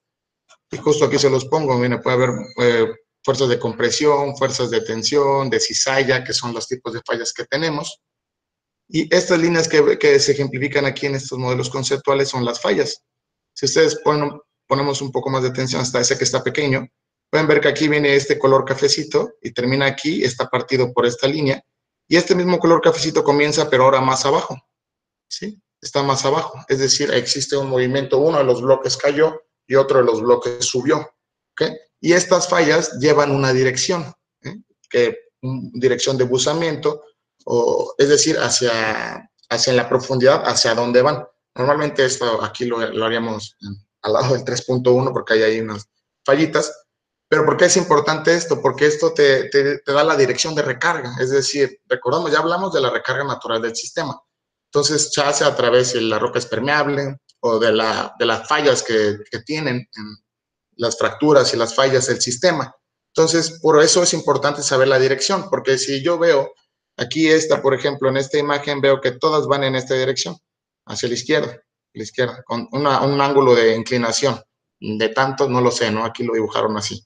y justo aquí se los pongo, miren, puede haber fuerzas de compresión, fuerzas de tensión, de cizalla, que son los tipos de fallas que tenemos. Y estas líneas que se ejemplifican aquí en estos modelos conceptuales son las fallas. Si ustedes ponemos un poco más de atención hasta ese que está pequeño, pueden ver que aquí viene este color cafecito y termina aquí, está partido por esta línea. Y este mismo color cafecito comienza, pero ahora más abajo. ¿Sí? Está más abajo. Es decir, existe un movimiento, uno de los bloques cayó y otro de los bloques subió. ¿Okay? Y estas fallas llevan una dirección, dirección de buzamiento, es decir, hacia la profundidad, hacia dónde van. Normalmente esto aquí lo haríamos al lado del 3.1 porque hay ahí unas fallitas. Pero ¿por qué es importante esto? Porque esto te da la dirección de recarga. Es decir, recordamos, ya hablamos de la recarga natural del sistema. Entonces, se hace a través de la roca es permeable o de las fallas que tienen las fracturas y las fallas del sistema. Entonces, por eso es importante saber la dirección, porque si yo veo aquí por ejemplo, en esta imagen veo que todas van en esta dirección, hacia la izquierda, con un ángulo de inclinación. De tantos, no lo sé, ¿no? Aquí lo dibujaron así.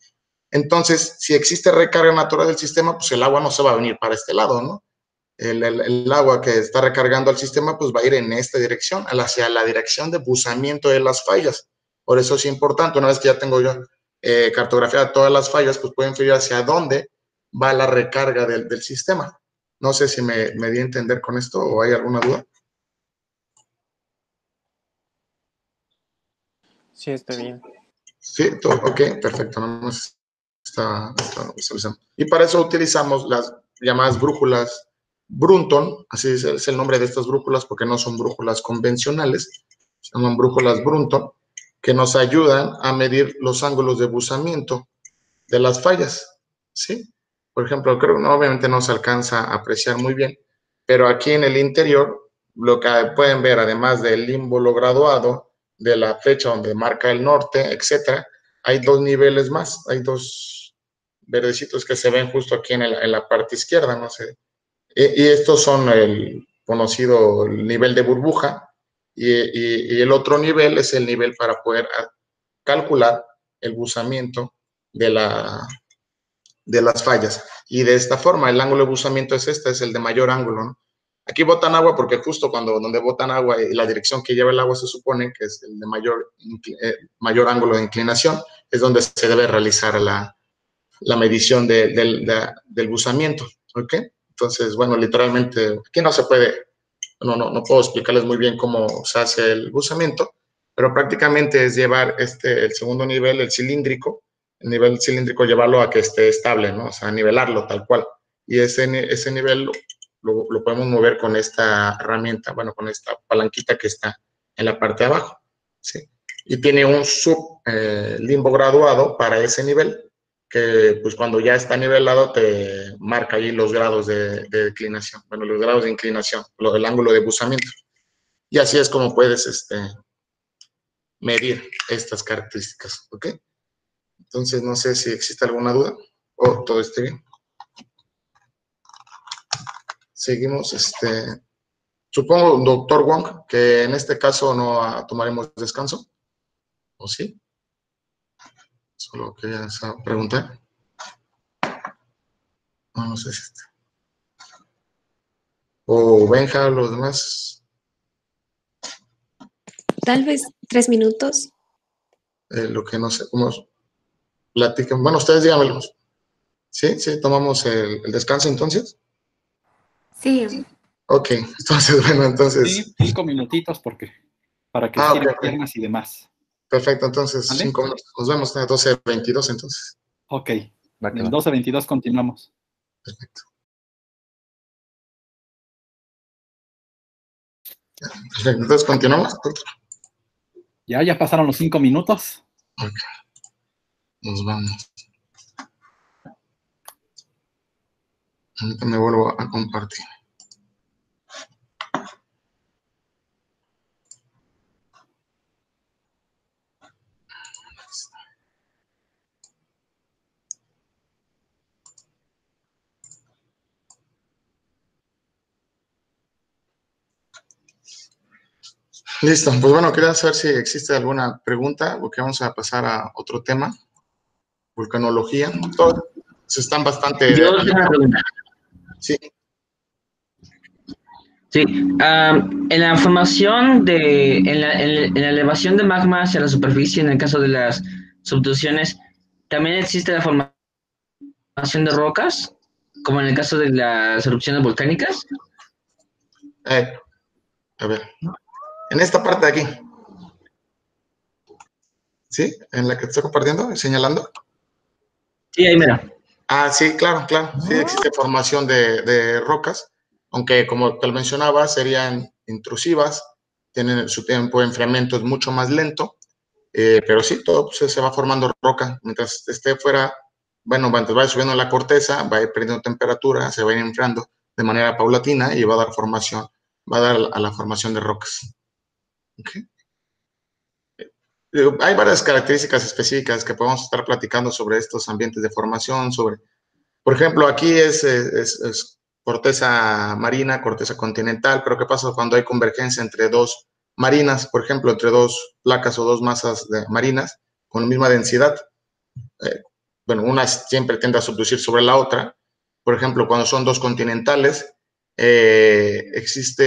Entonces, si existe recarga natural del sistema, pues el agua no se va a venir para este lado, ¿no? El agua que está recargando al sistema, pues va a ir en esta dirección, hacia la dirección de buzamiento de las fallas. Por eso es importante, una vez que ya tengo yo cartografiada todas las fallas, pues puedo inferir hacia dónde va la recarga del sistema. No sé si me di a entender con esto o hay alguna duda.
Sí, está bien.
Sí, todo, ok, perfecto. No está visualizando. Y para eso utilizamos las llamadas brújulas Brunton, así es el nombre de estas brújulas porque no son brújulas convencionales, se llaman brújulas Brunton, que nos ayudan a medir los ángulos de buzamiento de las fallas, ¿sí? Por ejemplo, creo que obviamente no se alcanza a apreciar muy bien, pero aquí en el interior, lo que pueden ver, además del límbolo graduado, de la flecha donde marca el norte, etcétera, hay dos niveles más, hay dos verdecitos que se ven justo aquí en la parte izquierda, no sé. Y estos son el conocido nivel de burbuja, y el otro nivel es el nivel para poder calcular el buzamiento de las fallas. Y de esta forma, el ángulo de buzamiento es es el de mayor ángulo, ¿no? Aquí botan agua porque justo donde botan agua y la dirección que lleva el agua se supone que es el de mayor ángulo de inclinación, es donde se debe realizar la medición del buzamiento, ¿ok? Entonces, bueno, literalmente, aquí no se puede, no puedo explicarles muy bien cómo se hace el buzamiento, pero prácticamente es llevar el segundo nivel, el nivel cilíndrico, llevarlo a que esté estable, ¿no? O sea, nivelarlo tal cual. Y ese nivel lo podemos mover con esta herramienta, bueno, con esta palanquita que está en la parte de abajo, ¿sí? Y tiene un limbo graduado para ese nivel, que pues cuando ya está nivelado te marca ahí los grados de declinación, bueno, los grados de inclinación, el ángulo de buzamiento. Y así es como puedes medir estas características, ¿ok? Entonces, no sé si existe alguna duda o todo esté bien. Seguimos, supongo, doctor Wong, que en este caso no tomaremos descanso, ¿o sí? Solo quería preguntar. No sé si o Benja, los demás.
Tal vez 3 minutos.
Lo que no sé, cómo platican. Bueno, ustedes díganmelo. ¿Sí? ¿Sí? ¿Tomamos el descanso entonces?
Sí.
Ok, entonces, bueno, entonces.
Sí, 5 minutitos para que estiren
Ok.
piernas y demás.
Perfecto, entonces
¿Vale?
5 minutos. Nos vemos a 12:22 entonces.
Ok,
Va que
en
va.
12:22 continuamos.
Perfecto. Perfecto, entonces continuamos.
Ya pasaron los 5 minutos.
Ok, nos vamos. Ahorita me vuelvo a compartir. Listo, pues bueno, quería saber si existe alguna pregunta, porque vamos a pasar a otro tema, vulcanología. Todos están bastante...
Yo tengo una pregunta.
Sí,
Sí, en la formación en la elevación de magma hacia la superficie, en el caso de las subducciones, ¿también existe la formación de rocas, como en el caso de las erupciones volcánicas?
a ver, en esta parte de aquí, ¿sí? En la que te estoy compartiendo, señalando.
Sí, ahí mira.
Sí, claro, sí existe formación de rocas, aunque como te lo mencionaba, serían intrusivas, tienen su tiempo de enfriamiento es mucho más lento, pero sí, todo pues, se va formando roca. Mientras esté fuera, bueno, mientras vaya subiendo la corteza, va a ir perdiendo temperatura, se va a ir enfriando de manera paulatina y va a dar formación, va a dar a la formación de rocas. Okay. Hay varias características específicas que podemos estar platicando sobre estos ambientes de formación, por ejemplo, aquí es corteza marina, corteza continental, pero ¿qué pasa cuando hay convergencia entre dos marinas, por ejemplo, entre dos placas o dos masas marinas con la misma densidad? Bueno, una siempre tiende a subducir sobre la otra. Por ejemplo, cuando son dos continentales, es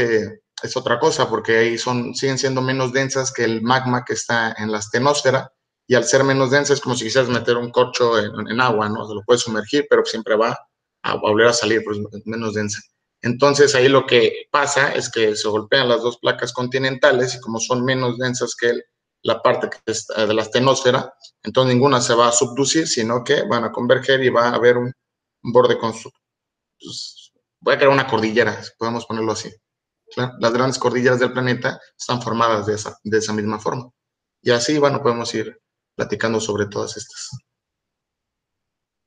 otra cosa, porque ahí siguen siendo menos densas que el magma que está en la astenosfera, y al ser menos densa es como si quisieras meter un corcho en agua, ¿no? Se lo puedes sumergir, pero siempre va a volver a salir, pues menos densa. Entonces ahí lo que pasa es que se golpean las dos placas continentales y como son menos densas que la parte que está de la astenosfera, entonces ninguna se va a subducir, sino que van a converger y va a haber un borde con pues, voy a crear una cordillera, podemos ponerlo así. Claro, las grandes cordilleras del planeta están formadas de esa misma forma. Y así, bueno, podemos ir platicando sobre todas estas.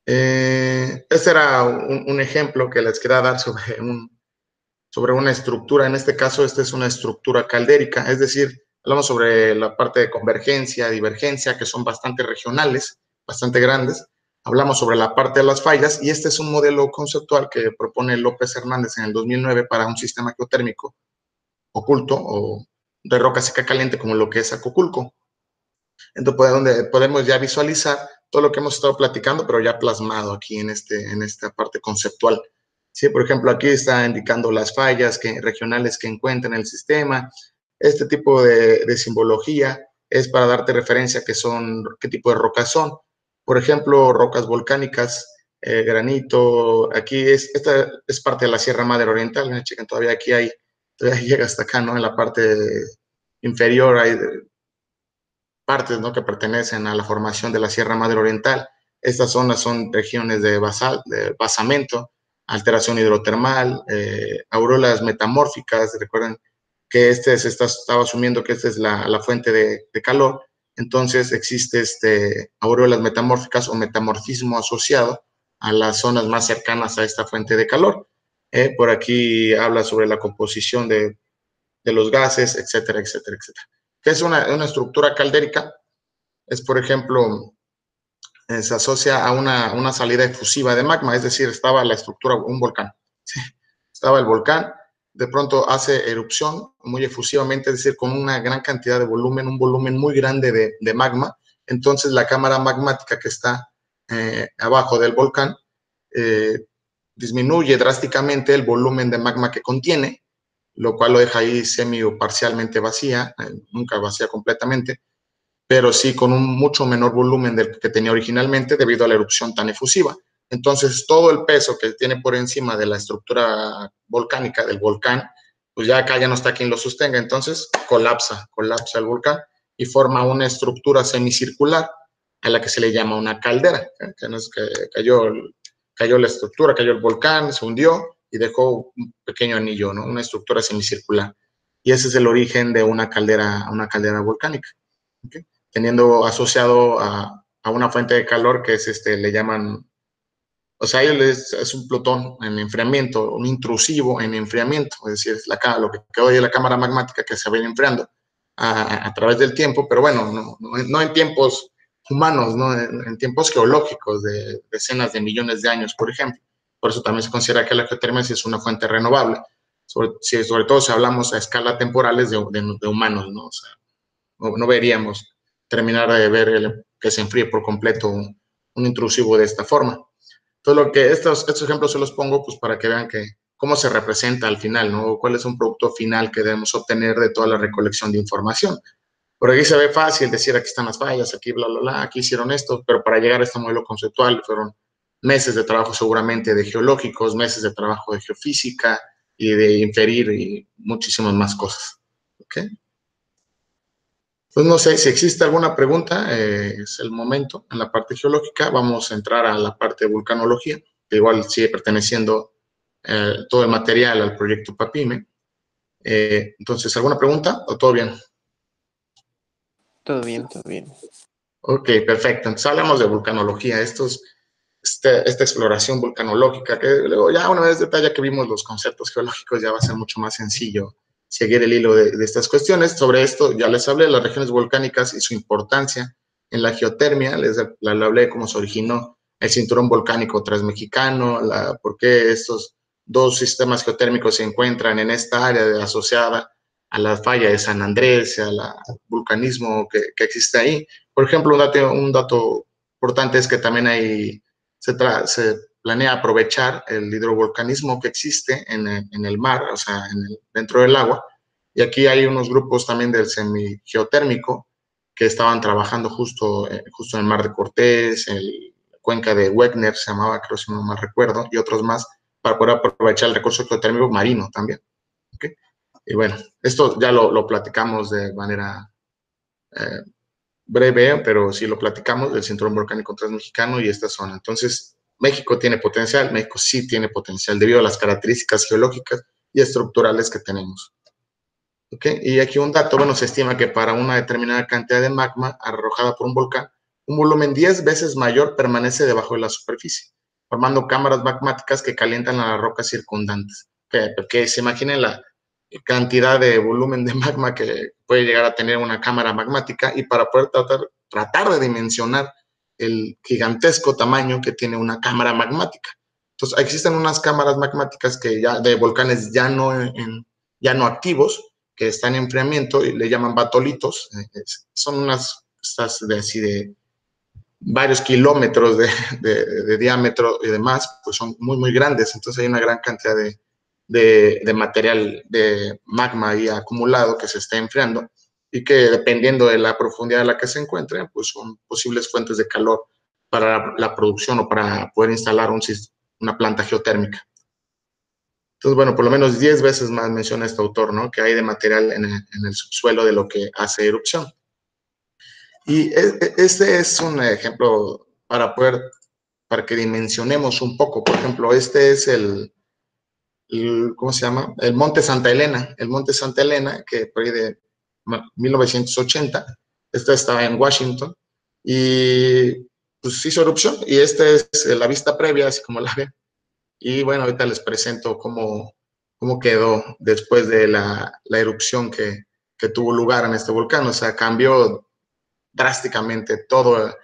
Este era un ejemplo que les quería dar sobre una estructura. En este caso, esta es una estructura caldérica, es decir, hablamos sobre la parte de convergencia, divergencia, que son bastante regionales, bastante grandes. Hablamos sobre la parte de las fallas, y este es un modelo conceptual que propone López Hernández en el 2009 para un sistema geotérmico oculto o de roca seca caliente como lo que es Acapulco. Entonces, donde podemos ya visualizar todo lo que hemos estado platicando, pero ya plasmado aquí en esta parte conceptual. Sí, por ejemplo, aquí está indicando las fallas regionales que encuentra en el sistema. Este tipo de simbología es para darte referencia qué tipo de rocas son. Por ejemplo, rocas volcánicas, granito. Esta es parte de la Sierra Madre Oriental. Chequen, todavía llega hasta acá, ¿no? En la parte inferior hay partes, ¿no?, que pertenecen a la formación de la Sierra Madre Oriental. Estas zonas son regiones de basamento, alteración hidrotermal, auroras metamórficas. Recuerden que estaba asumiendo que esta es la fuente de calor. Entonces existe auroras metamórficas o metamorfismo asociado a las zonas más cercanas a esta fuente de calor. Por aquí habla sobre la composición de los gases, etcétera, etcétera, etcétera. ¿Qué es una estructura caldérica? Es, por ejemplo, se asocia a una salida efusiva de magma, es decir, estaba la estructura, un volcán. ¿Sí? Estaba el volcán, de pronto hace erupción muy efusivamente, es decir, con una gran cantidad de volumen, un volumen muy grande de magma. Entonces la cámara magmática que está abajo del volcán disminuye drásticamente el volumen de magma que contiene, lo cual lo deja ahí semi o parcialmente vacía, nunca vacía completamente, pero sí con un mucho menor volumen del que tenía originalmente debido a la erupción tan efusiva. Entonces, todo el peso que tiene por encima de la estructura volcánica del volcán, pues ya acá ya no está quien lo sostenga, entonces colapsa el volcán y forma una estructura semicircular a la que se le llama una caldera, que no es que cayó la estructura, cayó el volcán, se hundió y dejó un pequeño anillo, ¿no?, una estructura semicircular. Y ese es el origen de una caldera volcánica, ¿okay?, teniendo asociado a una fuente de calor que es le llaman, o sea, es un plutón en enfriamiento, un intrusivo en enfriamiento, es decir, es lo que quedó de la cámara magmática que se va enfriando a través del tiempo, pero bueno, no en tiempos humanos, ¿no?, en tiempos geológicos de decenas de millones de años, por ejemplo. Por eso también se considera que la geotermia es una fuente renovable, sobre todo si hablamos a escala temporales de humanos, ¿no? O sea, no veríamos terminar de ver que se enfríe por completo un intrusivo de esta forma. Entonces, estos ejemplos se los pongo pues para que vean cómo se representa al final, ¿no? Cuál es un producto final que debemos obtener de toda la recolección de información. Por aquí se ve fácil decir, aquí están las fallas, aquí bla, bla, bla, aquí hicieron esto, pero para llegar a este modelo conceptual fueron meses de trabajo seguramente de geológicos, meses de trabajo de geofísica y de inferir y muchísimas más cosas. ¿Ok? Pues no sé si existe alguna pregunta, es el momento. En la parte geológica vamos a entrar a la parte de vulcanología, que igual sigue perteneciendo todo el material al proyecto PAPIME. Entonces, ¿alguna pregunta o todo bien?
Todo bien, todo bien.
Ok, perfecto. Entonces hablamos de vulcanología. Esta exploración vulcanológica, que luego ya una vez detalla que vimos los conceptos geológicos, ya va a ser mucho más sencillo seguir el hilo de estas cuestiones. Sobre esto ya les hablé, las regiones volcánicas y su importancia en la geotermia. Les hablé cómo se originó el cinturón volcánico transmexicano, por qué estos dos sistemas geotérmicos se encuentran en esta área asociada a la falla de San Andrés, al vulcanismo que existe ahí. Por ejemplo, un dato importante es que también se planea aprovechar el hidrovolcanismo que existe en el mar, o sea, dentro del agua. Y aquí hay unos grupos también del semigeotérmico que estaban trabajando justo en el Mar de Cortés, en la cuenca de Wegner, se llamaba, creo si no mal recuerdo, y otros más, para poder aprovechar el recurso geotérmico marino también. ¿Okay? Y bueno, esto ya lo platicamos de manera breve, pero sí lo platicamos del cinturón volcánico transmexicano y esta zona. Entonces, México tiene potencial, México sí tiene potencial debido a las características geológicas y estructurales que tenemos. ¿Okay? Y aquí un dato, bueno, se estima que para una determinada cantidad de magma arrojada por un volcán, un volumen 10 veces mayor permanece debajo de la superficie, formando cámaras magmáticas que calientan a las rocas circundantes. Porque se imaginen la cantidad de volumen de magma que puede llegar a tener una cámara magmática y para poder tratar de dimensionar el gigantesco tamaño que tiene una cámara magmática. Entonces, existen unas cámaras magmáticas de volcanes ya no activos, que están en enfriamiento y le llaman batolitos. Son estas de varios kilómetros de diámetro y demás, pues son muy, muy grandes. Entonces hay una gran cantidad de material de magma ahí acumulado que se está enfriando y que dependiendo de la profundidad a la que se encuentre, pues son posibles fuentes de calor para la producción o para poder instalar una planta geotérmica. Entonces, bueno, por lo menos 10 veces más menciona este autor, ¿no?, que hay de material en el subsuelo de lo que hace erupción. Y este es un ejemplo para que dimensionemos un poco. Por ejemplo, este es ¿cómo se llama? El Monte Santa Elena. El Monte Santa Elena, que por ahí de 1980, esta estaba en Washington, y pues hizo erupción, y esta es la vista previa, así como la ven. Y bueno, ahorita les presento cómo quedó después de la erupción que tuvo lugar en este volcán. O sea, cambió drásticamente toda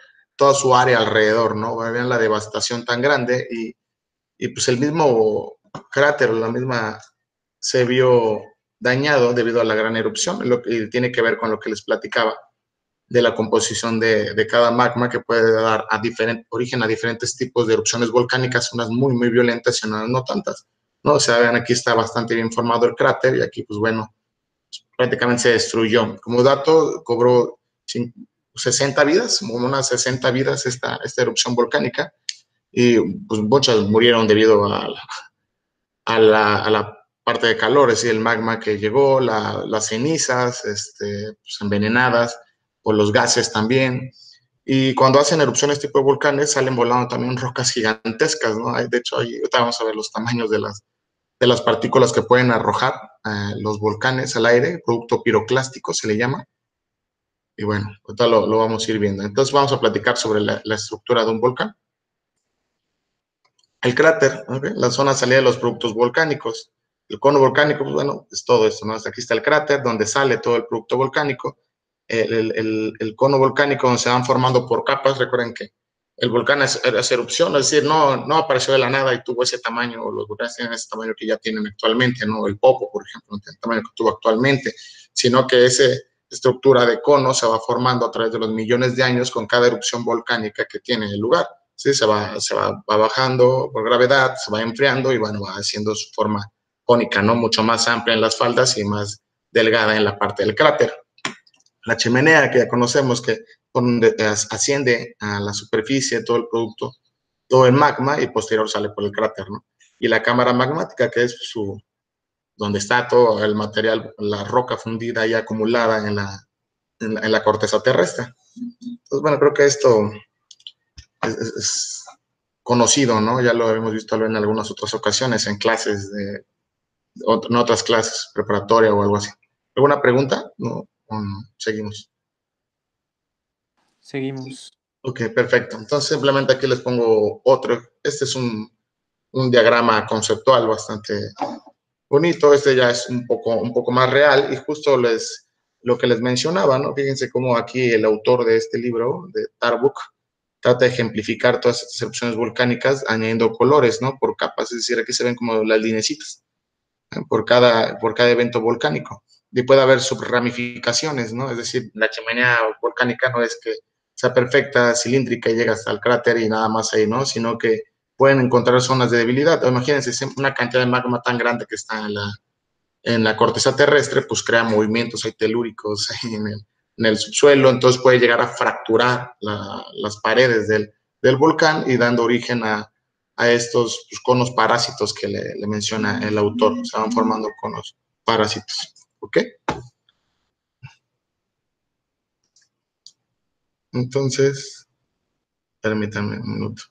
su área alrededor, ¿no? Vean la devastación tan grande, y pues el mismo cráter, la misma, se vio dañado debido a la gran erupción, y tiene que ver con lo que les platicaba de la composición de cada magma, que puede dar origen a diferentes tipos de erupciones volcánicas, unas muy, muy violentas y unas no tantas, ¿no? O sea, vean, aquí está bastante bien formado el cráter, y aquí, pues bueno, prácticamente se destruyó. Como dato, cobró 60 vidas, como unas 60 vidas esta erupción volcánica, y pues muchas murieron debido a la parte de calor, es decir, el magma que llegó, las cenizas pues envenenadas por los gases también. Y cuando hacen erupciones tipo de volcanes, salen volando también rocas gigantescas, ¿no? De hecho, ahorita vamos a ver los tamaños de las partículas que pueden arrojar los volcanes al aire, producto piroclástico se le llama. Y bueno, ahorita lo vamos a ir viendo. Entonces vamos a platicar sobre la estructura de un volcán. El cráter, ¿okay? La zona de salida de los productos volcánicos. El cono volcánico, pues bueno, es todo esto, ¿no? Hasta aquí está el cráter, donde sale todo el producto volcánico. El cono volcánico, donde se van formando por capas. Recuerden que el volcán es erupción, es decir, no apareció de la nada y tuvo ese tamaño, o los volcanes tienen ese tamaño que ya tienen actualmente, ¿no? El Popo, por ejemplo, no tiene el tamaño que tuvo actualmente, sino que esa estructura de cono se va formando a través de los millones de años con cada erupción volcánica que tiene el lugar. ¿Sí? Se va bajando por gravedad, se va enfriando y bueno, va haciendo su forma cónica, ¿no? Mucho más amplia en las faldas y más delgada en la parte del cráter. La chimenea, que ya conocemos, que donde asciende a la superficie todo el producto, todo el magma, y posterior sale por el cráter, ¿no? Y la cámara magmática, que es donde está todo el material, la roca fundida y acumulada en la corteza terrestre. Entonces, bueno, creo que esto es conocido, ¿no? Ya lo hemos visto en algunas otras ocasiones, en clases, en otras clases, preparatoria o algo así. ¿Alguna pregunta? ¿No? Seguimos.
Seguimos.
Ok, perfecto. Entonces, simplemente aquí les pongo otro. Este es un diagrama conceptual bastante bonito. Este ya es un poco más real, y justo lo que les mencionaba, ¿no? Fíjense cómo aquí el autor de este libro, de Tarbuk, trata de ejemplificar todas estas erupciones volcánicas añadiendo colores, ¿no? Por capas, es decir, aquí se ven como las linecitas, ¿no? por cada evento volcánico. Y puede haber subramificaciones, ¿no? Es decir, la chimenea volcánica no es que sea perfecta, cilíndrica y llega hasta el cráter y nada más ahí, ¿no? Sino que pueden encontrar zonas de debilidad. Imagínense una cantidad de magma tan grande que está en la corteza terrestre, pues crea movimientos telúricos en el subsuelo, entonces puede llegar a fracturar las paredes del volcán, y dando origen a estos pues, conos parásitos que le menciona el autor. Se van formando conos parásitos. ¿Ok? Entonces, permítanme un minuto.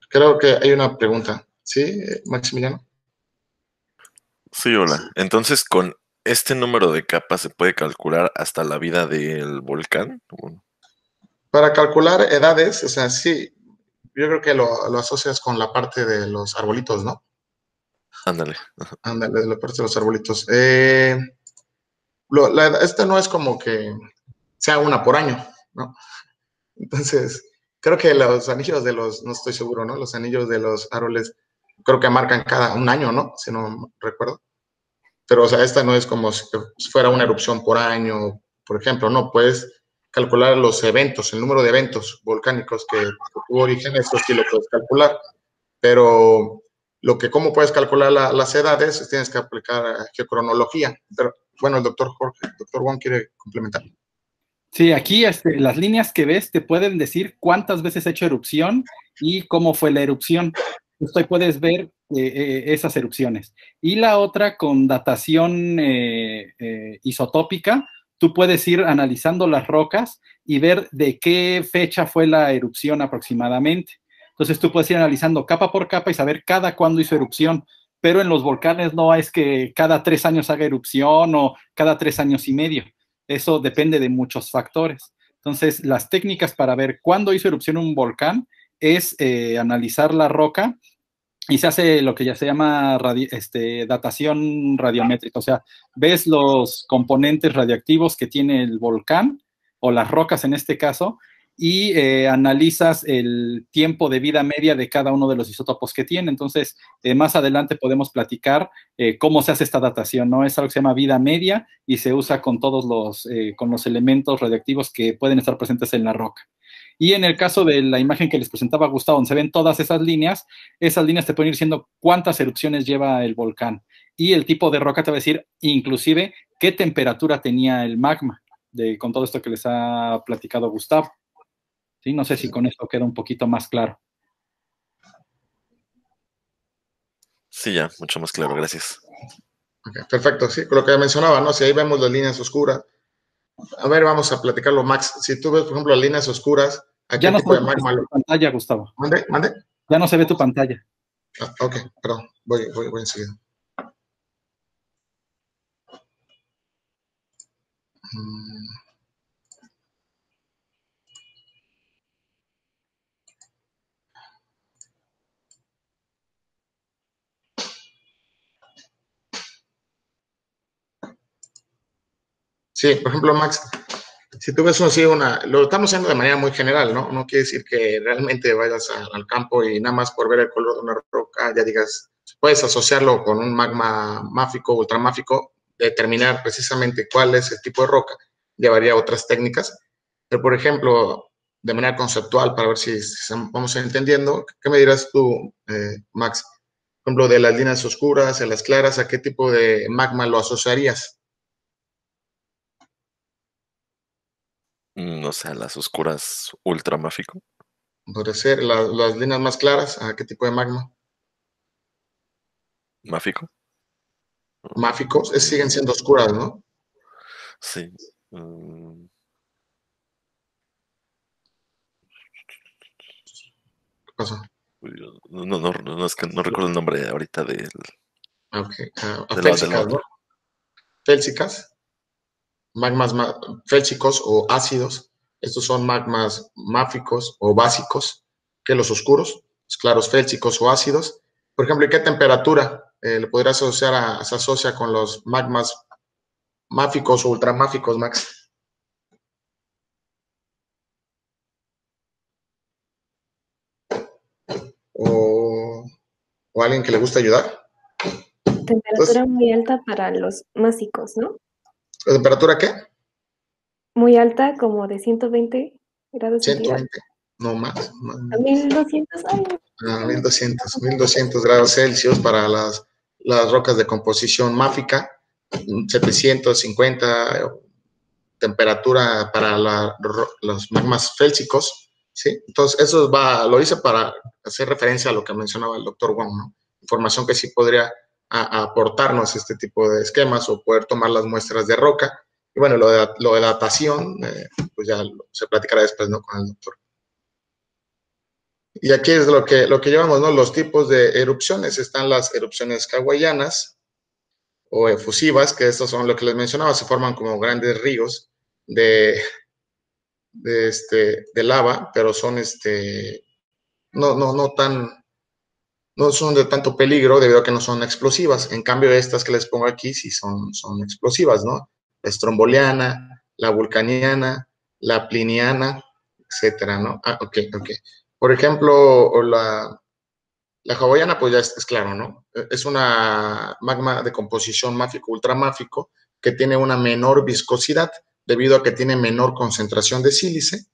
Creo que hay una pregunta. ¿Sí, Maximiliano?
Sí, hola. Entonces, con este número de capas se puede calcular hasta la vida del volcán.
Para calcular edades, o sea, sí, yo creo que lo asocias con la parte de los arbolitos, ¿no?
Ándale.
Ándale, de la parte de los arbolitos. Esta no es como que sea una por año, ¿no? Entonces, creo que los anillos no estoy seguro, ¿no? Los anillos de los árboles, creo que marcan cada un año, ¿no? Si no recuerdo. Pero, o sea, esta no es como si fuera una erupción por año, por ejemplo, no, puedes calcular los eventos, el número de eventos volcánicos que tuvo origen, esto sí lo puedes calcular, pero cómo puedes calcular las edades, tienes que aplicar geocronología. Pero, bueno, el doctor Wong quiere complementar.
Sí, aquí las líneas que ves te pueden decir cuántas veces ha hecho erupción y cómo fue la erupción. Justo ahí puedes ver esas erupciones. Y la otra, con datación isotópica, tú puedes ir analizando las rocas y ver de qué fecha fue la erupción aproximadamente. Entonces tú puedes ir analizando capa por capa y saber cada cuándo hizo erupción, pero en los volcanes no es que cada 3 años haga erupción o cada 3 años y medio. Eso depende de muchos factores. Entonces, las técnicas para ver cuándo hizo erupción un volcán es analizar la roca y se hace lo que ya se llama datación radiométrica. O sea, ves los componentes radioactivos que tiene el volcán o las rocas en este caso y analizas el tiempo de vida media de cada uno de los isótopos que tiene. Entonces, más adelante podemos platicar cómo se hace esta datación, ¿no? Es algo que se llama vida media y se usa con todos con los elementos radioactivos que pueden estar presentes en la roca. Y en el caso de la imagen que les presentaba Gustavo, donde se ven todas esas líneas te pueden ir diciendo cuántas erupciones lleva el volcán. Y el tipo de roca te va a decir, inclusive, qué temperatura tenía el magma, con todo esto que les ha platicado Gustavo. ¿Sí? No sé si con esto queda un poquito más claro.
Sí, ya, mucho más claro, gracias.
Okay, perfecto, sí, con lo que mencionaba, ¿no? Si ahí vemos las líneas oscuras. A ver, vamos a platicarlo, Max. Si tú ves, por ejemplo, las líneas oscuras, ¿a qué tipo de magma?
Tu pantalla, Gustavo.
¿Mande?
Ya no se ve tu pantalla.
Ah, ok, perdón, voy enseguida. Sí, por ejemplo, Max, si tú ves así lo estamos haciendo de manera muy general, ¿no? No quiere decir que realmente vayas al campo y nada más por ver el color de una roca ya digas, puedes asociarlo con un magma máfico, ultramáfico, determinar precisamente cuál es el tipo de roca, llevaría otras técnicas, pero por ejemplo, de manera conceptual, para ver si vamos entendiendo, ¿qué me dirás tú, Max? Por ejemplo, de las líneas oscuras a las claras, ¿a qué tipo de magma lo asociarías?
O sea, las oscuras ultramáfico.
Podría ser las líneas más claras, ¿a qué tipo de magma?
¿Máfico?
Máficos, siguen siendo oscuras, ¿no?
Sí.
¿Qué pasó?
No, es que no recuerdo el nombre ahorita del...
Ok, félsicas, ¿no? Félsicas, magmas félsicos o ácidos. Estos son magmas máficos o básicos, que los oscuros, los claros félsicos o ácidos. Por ejemplo, ¿y qué temperatura le podría asociar se asocia con los magmas máficos o ultramáficos, Max? O alguien que le gusta ayudar.
Temperatura muy alta para los másicos, ¿no?
¿La temperatura qué?
Muy alta, como de 120 grados
120,
centígrados.
no más.
A 1200 años.
1200 grados Celsius para las rocas de composición máfica, 750 temperatura para los magmas félsicos, ¿sí? Entonces, eso lo hice para hacer referencia a lo que mencionaba el doctor Wong, ¿no? Información que sí podría aportarnos este tipo de esquemas o poder tomar las muestras de roca. Y bueno, lo de datación, pues ya se platicará después, ¿no? Con el doctor. Y aquí es lo que llevamos, ¿no? Los tipos de erupciones. Están las erupciones hawaianas o efusivas, que estos son lo que les mencionaba, se forman como grandes ríos de lava, pero son no son de tanto peligro debido a que no son explosivas. En cambio, estas que les pongo aquí sí son explosivas, ¿no? La estromboliana, la vulcaniana, la pliniana, etcétera, ¿no? Ok. Por ejemplo, la hawaiana, pues ya es claro, ¿no? Es una magma de composición máfico, ultramáfico, que tiene una menor viscosidad debido a que tiene menor concentración de sílice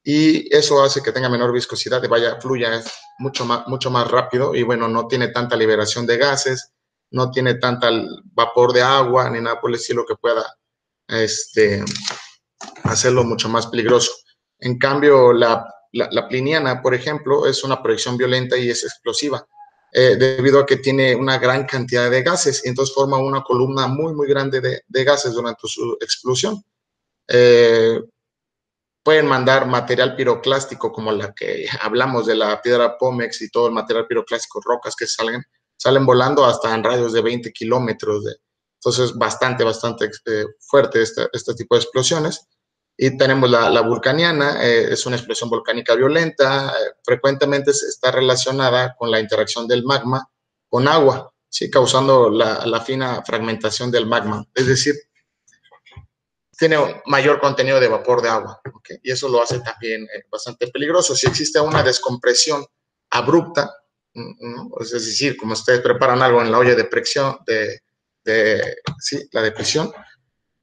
y eso hace que tenga menor viscosidad y fluya mucho más rápido y bueno, no tiene tanta liberación de gases, no tiene tanta vapor de agua ni nada por el estilo que pueda hacerlo mucho más peligroso. En cambio, la pliniana, por ejemplo, es una proyección violenta y es explosiva. debido a que tiene una gran cantidad de gases, y entonces forma una columna muy, muy grande de gases durante su explosión. Pueden mandar material piroclástico, como la que hablamos de la piedra Pómex y todo el material piroclástico, rocas que salen volando hasta en radios de 20 kilómetros. Entonces, bastante fuerte este tipo de explosiones. Y tenemos la vulcaniana, es una explosión volcánica violenta, frecuentemente está relacionada con la interacción del magma con agua, ¿sí? Causando la fina fragmentación del magma. Es decir, tiene mayor contenido de vapor de agua, ¿okay? Y eso lo hace también bastante peligroso. Si existe una descompresión abrupta, ¿no? Es decir, como ustedes preparan algo en la olla de presión, sí, la de presión,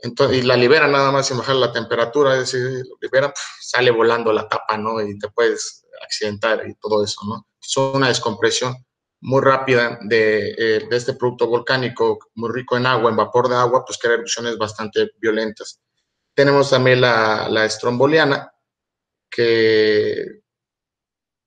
entonces, y la liberan nada más sin bajar la temperatura, es decir, lo liberan, sale volando la tapa, ¿no? Y te puedes accidentar y todo eso, ¿no? Es una descompresión muy rápida de este producto volcánico, muy rico en agua, en vapor de agua, pues crea erupciones bastante violentas. Tenemos también la estromboliana, que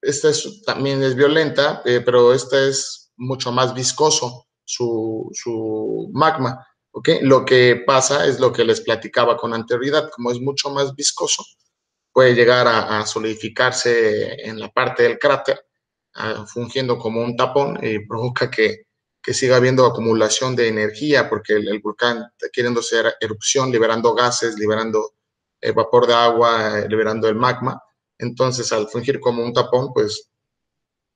esta también es violenta, pero esta es mucho más viscoso, su magma, ¿ok? Lo que pasa es lo que les platicaba con anterioridad, como es mucho más viscoso, puede llegar a solidificarse en la parte del cráter, fungiendo como un tapón, y provoca que siga habiendo acumulación de energía, porque el volcán está queriendo hacer erupción, liberando gases, liberando vapor de agua, liberando el magma. Entonces, al fungir como un tapón, pues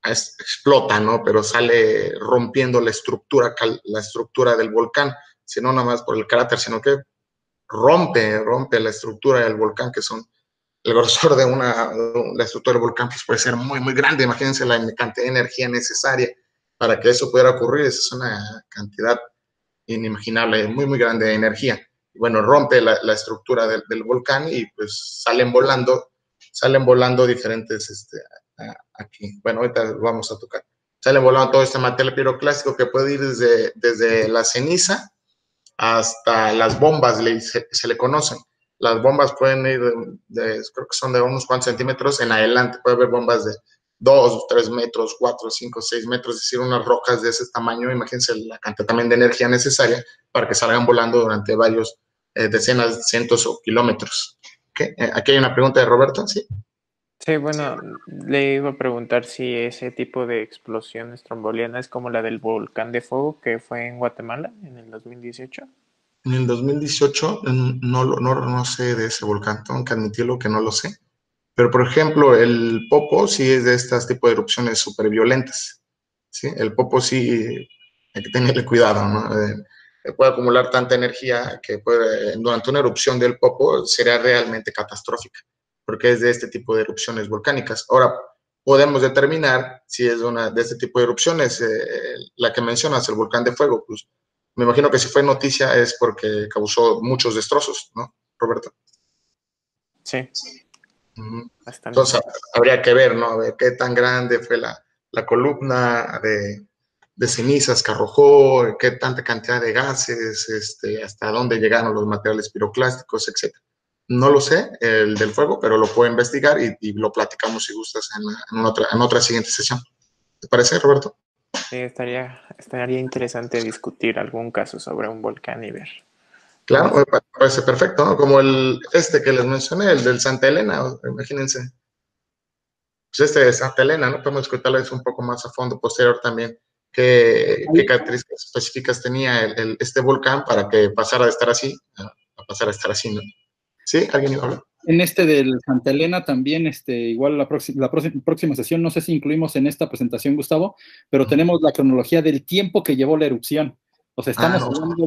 explota, ¿no? Pero sale rompiendo la estructura del volcán, sino nada más por el cráter, sino que rompe la estructura del volcán, que son el grosor de la estructura del volcán, pues puede ser muy, muy grande. Imagínense la cantidad de energía necesaria para que eso pudiera ocurrir. Esa es una cantidad inimaginable, muy, muy grande de energía. Y bueno, rompe la estructura del volcán y pues salen volando diferentes, aquí. Bueno, ahorita vamos a tocar. Salen volando todo este material piroclástico que puede ir desde la ceniza hasta las bombas, se le conocen. Las bombas pueden ir, creo que son de unos cuantos centímetros en adelante. Puede haber bombas de 2, 3 metros, 4, 5, 6 metros, es decir, unas rocas de ese tamaño. Imagínense la cantidad también de energía necesaria para que salgan volando durante varios decenas, cientos o kilómetros. ¿Okay? Aquí hay una pregunta de Roberto, ¿sí?
Sí, bueno, le iba a preguntar si ese tipo de explosión estromboliana es como la del volcán de fuego que fue en Guatemala en el 2018.
En el 2018 no sé de ese volcán, tengo que admitirlo que no lo sé. Pero, por ejemplo, el Popo sí es de estas tipos de erupciones súper violentas, ¿sí? El Popo sí hay que tenerle cuidado, ¿no? Puede acumular tanta energía que durante una erupción del Popo sería realmente catastrófica, porque es de este tipo de erupciones volcánicas. Ahora, podemos determinar si es una de este tipo de erupciones, la que mencionas, el volcán de fuego, pues me imagino que si fue noticia es porque causó muchos destrozos, ¿no, Roberto?
Sí.
Bastante. Entonces habría que ver, ¿no? A ver qué tan grande fue la columna de cenizas que arrojó, qué tanta cantidad de gases, hasta dónde llegaron los materiales piroclásticos, etc. No lo sé, el del fuego, pero lo puedo investigar y lo platicamos si gustas en otra siguiente sesión. ¿Te parece, Roberto?
Sí, estaría interesante discutir algún caso sobre un volcán y ver.
Claro, me parece perfecto, ¿no? Como que les mencioné, el del Santa Elena, imagínense. Pues de Santa Elena, ¿no? Podemos discutirlo un poco más a fondo posterior también. ¿Qué características específicas tenía este volcán para que pasara de estar así a pasar a estar así, ¿no? ¿Sí? ¿Alguien iba a hablar?
En del Santa Elena también, igual la próxima sesión, no sé si incluimos en esta presentación, Gustavo, pero tenemos la cronología del tiempo que llevó la erupción. O sea, estamos hablando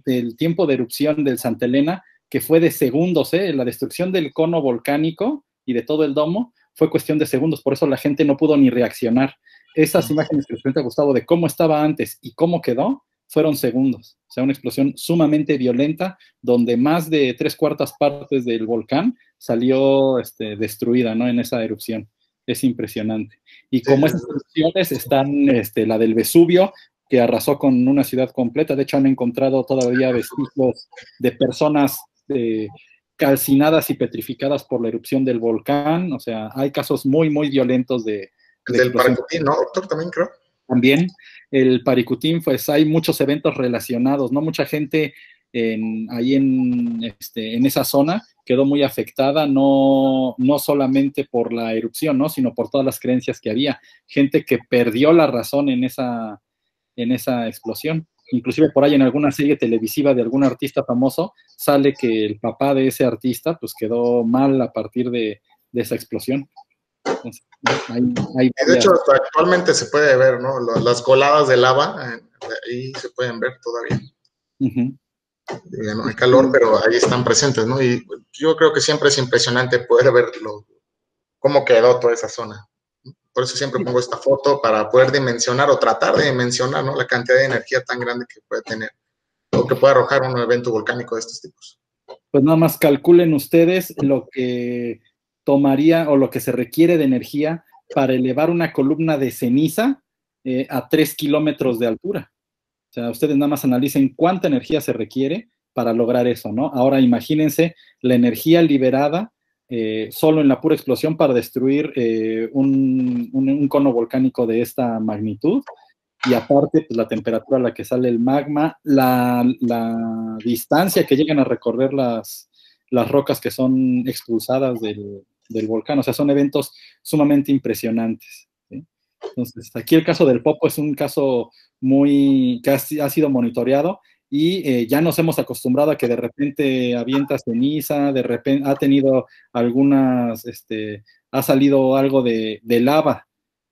del tiempo de erupción del Santa Elena, que fue de segundos, la destrucción del cono volcánico y de todo el domo fue cuestión de segundos, por eso la gente no pudo ni reaccionar. Esas imágenes que les presenta Gustavo de cómo estaba antes y cómo quedó, fueron segundos. O sea, una explosión sumamente violenta, donde más de 3/4 partes del volcán salió destruida, ¿no? En esa erupción. Es impresionante. Y como esas erupciones están, la del Vesubio, que arrasó con una ciudad completa. De hecho, han encontrado todavía vestigios de personas calcinadas y petrificadas por la erupción del volcán. O sea, hay casos muy, muy violentos de
del Paracutín, ¿no, doctor? También creo.
También el Paricutín, pues hay muchos eventos relacionados, ¿no? Mucha gente ahí en esa zona quedó muy afectada, no solamente por la erupción, ¿no? Sino por todas las creencias que había. Gente que perdió la razón en esa explosión. Inclusive por ahí en alguna serie televisiva de algún artista famoso sale que el papá de ese artista pues quedó mal a partir de esa explosión. Entonces,
de hecho, actualmente se puede ver, ¿no? Las coladas de lava, ahí se pueden ver todavía. No hay calor, pero ahí están presentes, ¿no? Y yo creo que siempre es impresionante poder ver cómo quedó toda esa zona. Por eso siempre pongo esta foto para poder dimensionar o tratar de dimensionar, ¿no? La cantidad de energía tan grande que puede tener o que puede arrojar un evento volcánico de estos tipos.
Pues nada más calculen ustedes lo que tomaría o lo que se requiere de energía para elevar una columna de ceniza a 3 kilómetros de altura. O sea, ustedes nada más analicen cuánta energía se requiere para lograr eso, ¿no? Ahora imagínense la energía liberada solo en la pura explosión para destruir un cono volcánico de esta magnitud, y aparte pues, la temperatura a la que sale el magma, la distancia que llegan a recorrer las rocas que son expulsadas del volcán. O sea, son eventos sumamente impresionantes, ¿sí? Entonces, aquí el caso del Popo es un caso que ha sido monitoreado, y ya nos hemos acostumbrado a que de repente avienta ceniza, de repente ha tenido ha salido algo de lava,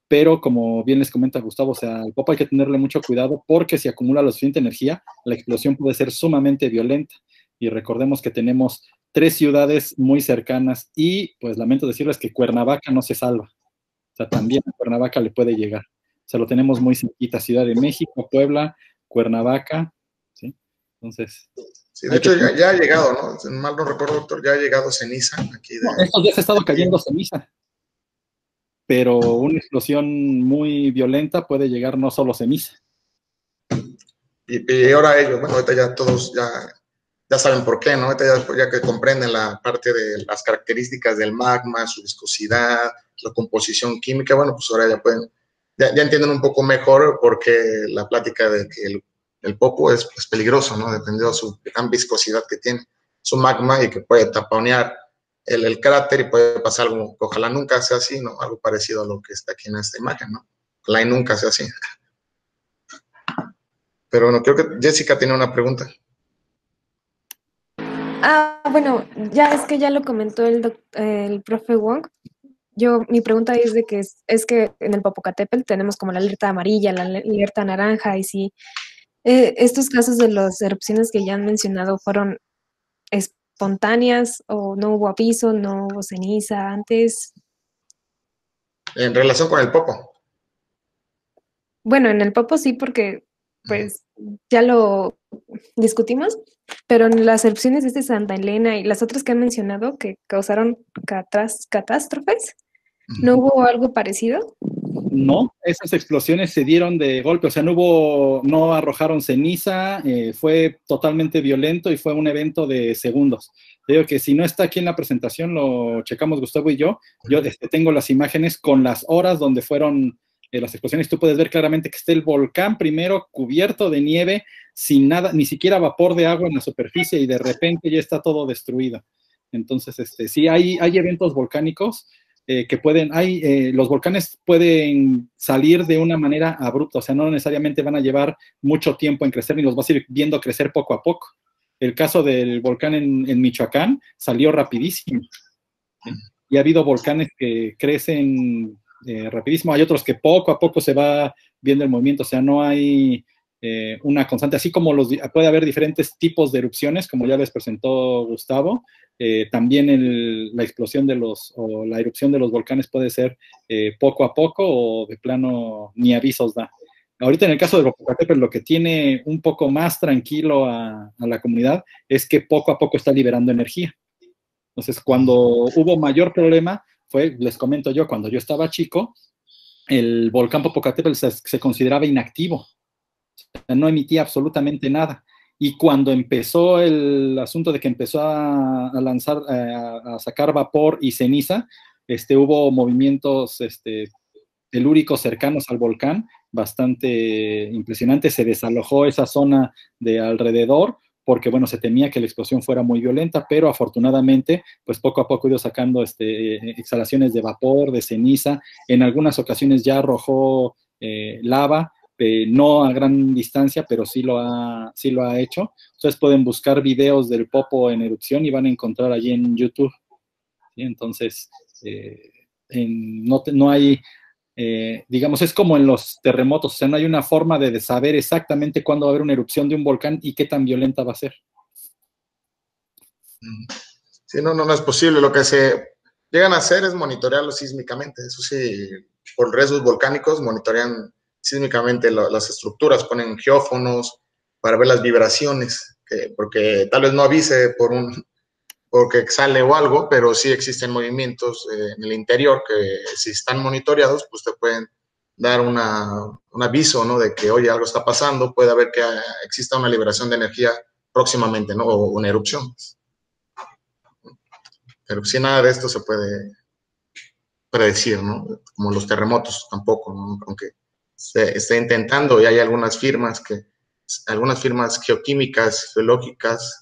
pero como bien les comenta Gustavo, o sea, al Popo hay que tenerle mucho cuidado porque si acumula la suficiente energía, la explosión puede ser sumamente violenta. Y recordemos que tenemos 3 ciudades muy cercanas y pues lamento decirles que Cuernavaca no se salva. O sea, también a Cuernavaca le puede llegar. O sea, lo tenemos muy cerquita, Ciudad de México, Puebla, Cuernavaca, ¿sí? Entonces...
Sí, de hecho ya ha llegado, ¿no? Mal no recuerdo, doctor, ya ha llegado ceniza aquí.
No, estos días ha estado cayendo ceniza, pero una explosión muy violenta puede llegar no solo ceniza.
Y ahora ellos, bueno, ahorita ya todos ya saben por qué, ¿no? Ahorita ya que comprenden la parte de las características del magma, su viscosidad, la composición química, bueno, pues ahora ya entienden un poco mejor por qué la plática de que el Popo es peligroso, ¿no? Dependiendo de su gran viscosidad que tiene, su magma, y que puede taponear el cráter y puede pasar algo que ojalá nunca sea así, ¿no? Algo parecido a lo que está aquí en esta imagen, ¿no? Ojalá y nunca sea así. Pero bueno, creo que Jessica tiene una pregunta.
Bueno, ya es que ya lo comentó el profe Wong. Mi pregunta es de que es que en el Popocatépetl tenemos como la alerta amarilla, la alerta naranja, y si estos casos de las erupciones que ya han mencionado fueron espontáneas o no hubo aviso, no hubo ceniza antes.
En relación con el Popo.
Bueno, en el Popo sí, porque pues ya lo discutimos, pero en las erupciones de Santa Elena y las otras que han mencionado que causaron catástrofes, ¿no hubo algo parecido?
No, esas explosiones se dieron de golpe, o sea, no arrojaron ceniza, fue totalmente violento y fue un evento de segundos. Te digo que si no está aquí en la presentación, lo checamos Gustavo y yo tengo las imágenes con las horas donde fueron las explosiones. Tú puedes ver claramente que está el volcán primero cubierto de nieve, sin nada, ni siquiera vapor de agua en la superficie, y de repente ya está todo destruido. Entonces, sí, hay eventos volcánicos que los volcanes pueden salir de una manera abrupta, o sea, no necesariamente van a llevar mucho tiempo en crecer, ni los vas a ir viendo crecer poco a poco. El caso del volcán en Michoacán salió rapidísimo. Y ha habido volcanes que crecen rapidísimo, hay otros que poco a poco se va viendo el movimiento, o sea, no hay una constante, así como puede haber diferentes tipos de erupciones, como ya les presentó Gustavo. También la explosión o la erupción de los volcanes puede ser poco a poco, o de plano ni avisos da. Ahorita en el caso de Popocatépetl, lo que tiene un poco más tranquilo a la comunidad es que poco a poco está liberando energía. Entonces, cuando hubo mayor problema les comento yo, cuando yo estaba chico, el volcán Popocatépetl se consideraba inactivo, o sea, no emitía absolutamente nada. Y cuando empezó el asunto de que empezó a lanzar, a sacar vapor y ceniza, hubo movimientos telúricos cercanos al volcán bastante impresionante. Se desalojó esa zona de alrededor porque, bueno, se temía que la explosión fuera muy violenta, pero afortunadamente, pues poco a poco ha ido sacando exhalaciones de vapor, de ceniza. En algunas ocasiones ya arrojó lava, no a gran distancia, pero sí lo ha hecho. Ustedes pueden buscar videos del Popo en erupción y van a encontrar allí en YouTube. ¿Sí? Entonces, no hay... digamos, es como en los terremotos, o sea, no hay una forma de saber exactamente cuándo va a haber una erupción de un volcán y qué tan violenta va a ser.
Sí, no es posible. Lo que se llegan a hacer es monitorearlo sísmicamente. Eso sí, por riesgos volcánicos monitorean sísmicamente las estructuras, ponen geófonos para ver las vibraciones, porque tal vez no avise porque exhale o algo, pero sí existen movimientos en el interior que si están monitoreados, pues te pueden dar un aviso, ¿no? De que, oye, algo está pasando, puede haber que exista una liberación de energía próximamente, ¿no? O una erupción. Pero si nada de esto se puede predecir, ¿no? Como los terremotos tampoco, ¿no? Aunque se esté intentando y hay algunas firmas geoquímicas, geológicas,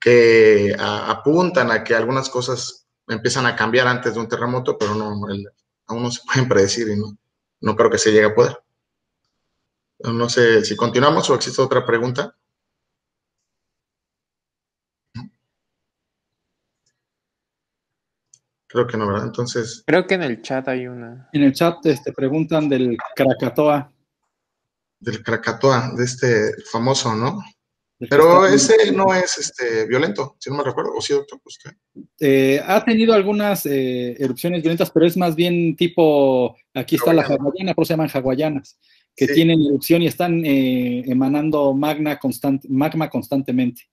que apuntan a que algunas cosas empiezan a cambiar antes de un terremoto, pero aún no se pueden predecir y no creo que se llegue a poder. No sé si continuamos o existe otra pregunta. Creo que no, ¿verdad? Entonces...
Creo que en el chat hay una.
En el chat preguntan del Krakatoa.
Del Krakatoa, de este famoso, ¿no? Pero ese no es violento, si no me recuerdo. ¿O sí, doctor? ¿Usted?
Ha tenido algunas erupciones violentas, pero es más bien tipo, aquí está la hawaiana, por eso se llaman hawaianas, que sí tienen erupción y están emanando magma constantemente.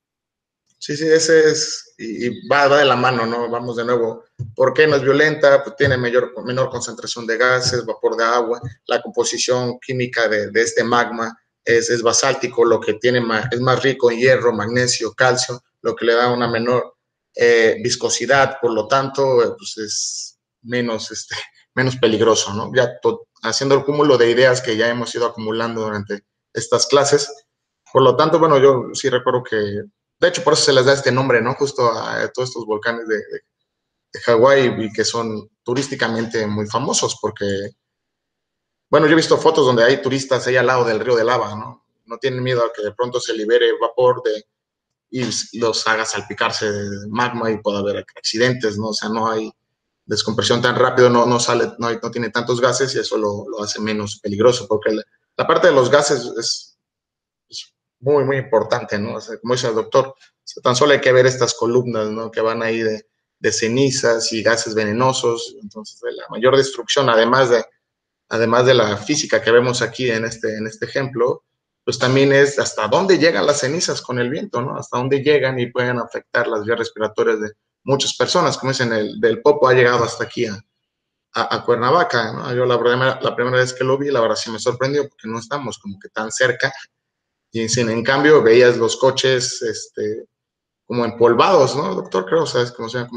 Sí, ese es, y va de la mano, ¿no? Vamos de nuevo. ¿Por qué no es violenta? Pues tiene menor concentración de gases, vapor de agua, la composición química de este magma es basáltico, lo que es más rico en hierro, magnesio, calcio, lo que le da una menor viscosidad, por lo tanto, pues es menos peligroso, ¿no? Ya haciendo el cúmulo de ideas que ya hemos ido acumulando durante estas clases. Por lo tanto, bueno, yo sí recuerdo que, de hecho, por eso se les da este nombre, ¿no? Justo a todos estos volcanes de Hawái y que son turísticamente muy famosos porque, bueno, yo he visto fotos donde hay turistas ahí al lado del río de lava, ¿no? No tienen miedo a que de pronto se libere vapor y los haga salpicarse de magma y pueda haber accidentes, ¿no? O sea, no hay descompresión tan rápido, no tiene tantos gases y eso lo hace menos peligroso porque la parte de los gases es muy, muy importante, ¿no? O sea, como dice el doctor, o sea, tan solo hay que ver estas columnas, ¿no? Que van ahí de cenizas y gases venenosos. Entonces, la mayor destrucción, además de la física que vemos aquí en este ejemplo, pues también es hasta dónde llegan las cenizas con el viento, ¿no? Hasta dónde llegan y pueden afectar las vías respiratorias de muchas personas. Como dicen, del Popo ha llegado hasta aquí a Cuernavaca, ¿no? Yo la primera vez que lo vi, la verdad sí me sorprendió porque no estamos como que tan cerca. Y en cambio veías los coches como empolvados, ¿no, doctor? Creo, ¿sabes? Como si no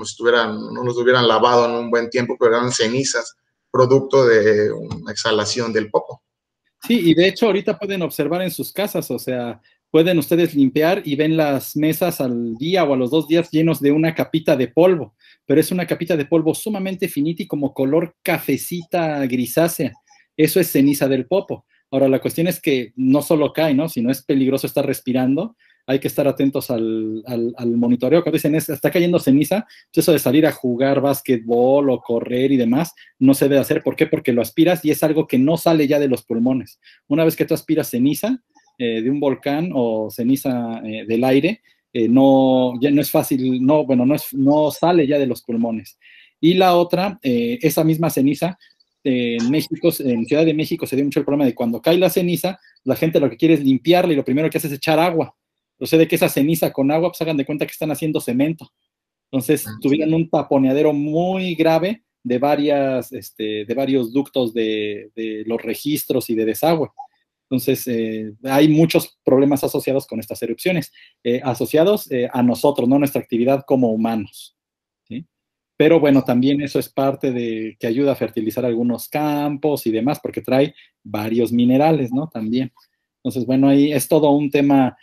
los hubieran lavado en un buen tiempo, pero eran cenizas, producto de una exhalación del Popo.
Sí, y de hecho ahorita pueden observar en sus casas, o sea, pueden ustedes limpiar y ven las mesas al día o a los 2 días llenos de una capita de polvo, pero es una capita de polvo sumamente finita y como color cafecita grisácea. Eso es ceniza del Popo. Ahora, la cuestión es que no solo cae, ¿no? Sino es peligroso estar respirando. Hay que estar atentos al monitoreo. Cuando dicen, está cayendo ceniza, pues eso de salir a jugar básquetbol o correr y demás, no se debe hacer. ¿Por qué? Porque lo aspiras y es algo que no sale ya de los pulmones. Una vez que tú aspiras ceniza de un volcán o ceniza del aire, ya no es fácil, no sale ya de los pulmones. Y la otra, esa misma ceniza, en México, en Ciudad de México se dio mucho el problema de cuando cae la ceniza, la gente lo que quiere es limpiarla y lo primero que hace es echar agua. Sucede que esa ceniza con agua, pues hagan de cuenta que están haciendo cemento. Entonces tuvieron un taponeadero muy grave de varios ductos de los registros y de desagüe. Entonces, hay muchos problemas asociados con estas erupciones, asociados a nosotros, no a nuestra actividad como humanos, ¿sí? pero bueno, también eso es parte de que ayuda a fertilizar algunos campos y demás, porque trae varios minerales, ¿no? También. Entonces, bueno, ahí es todo un tema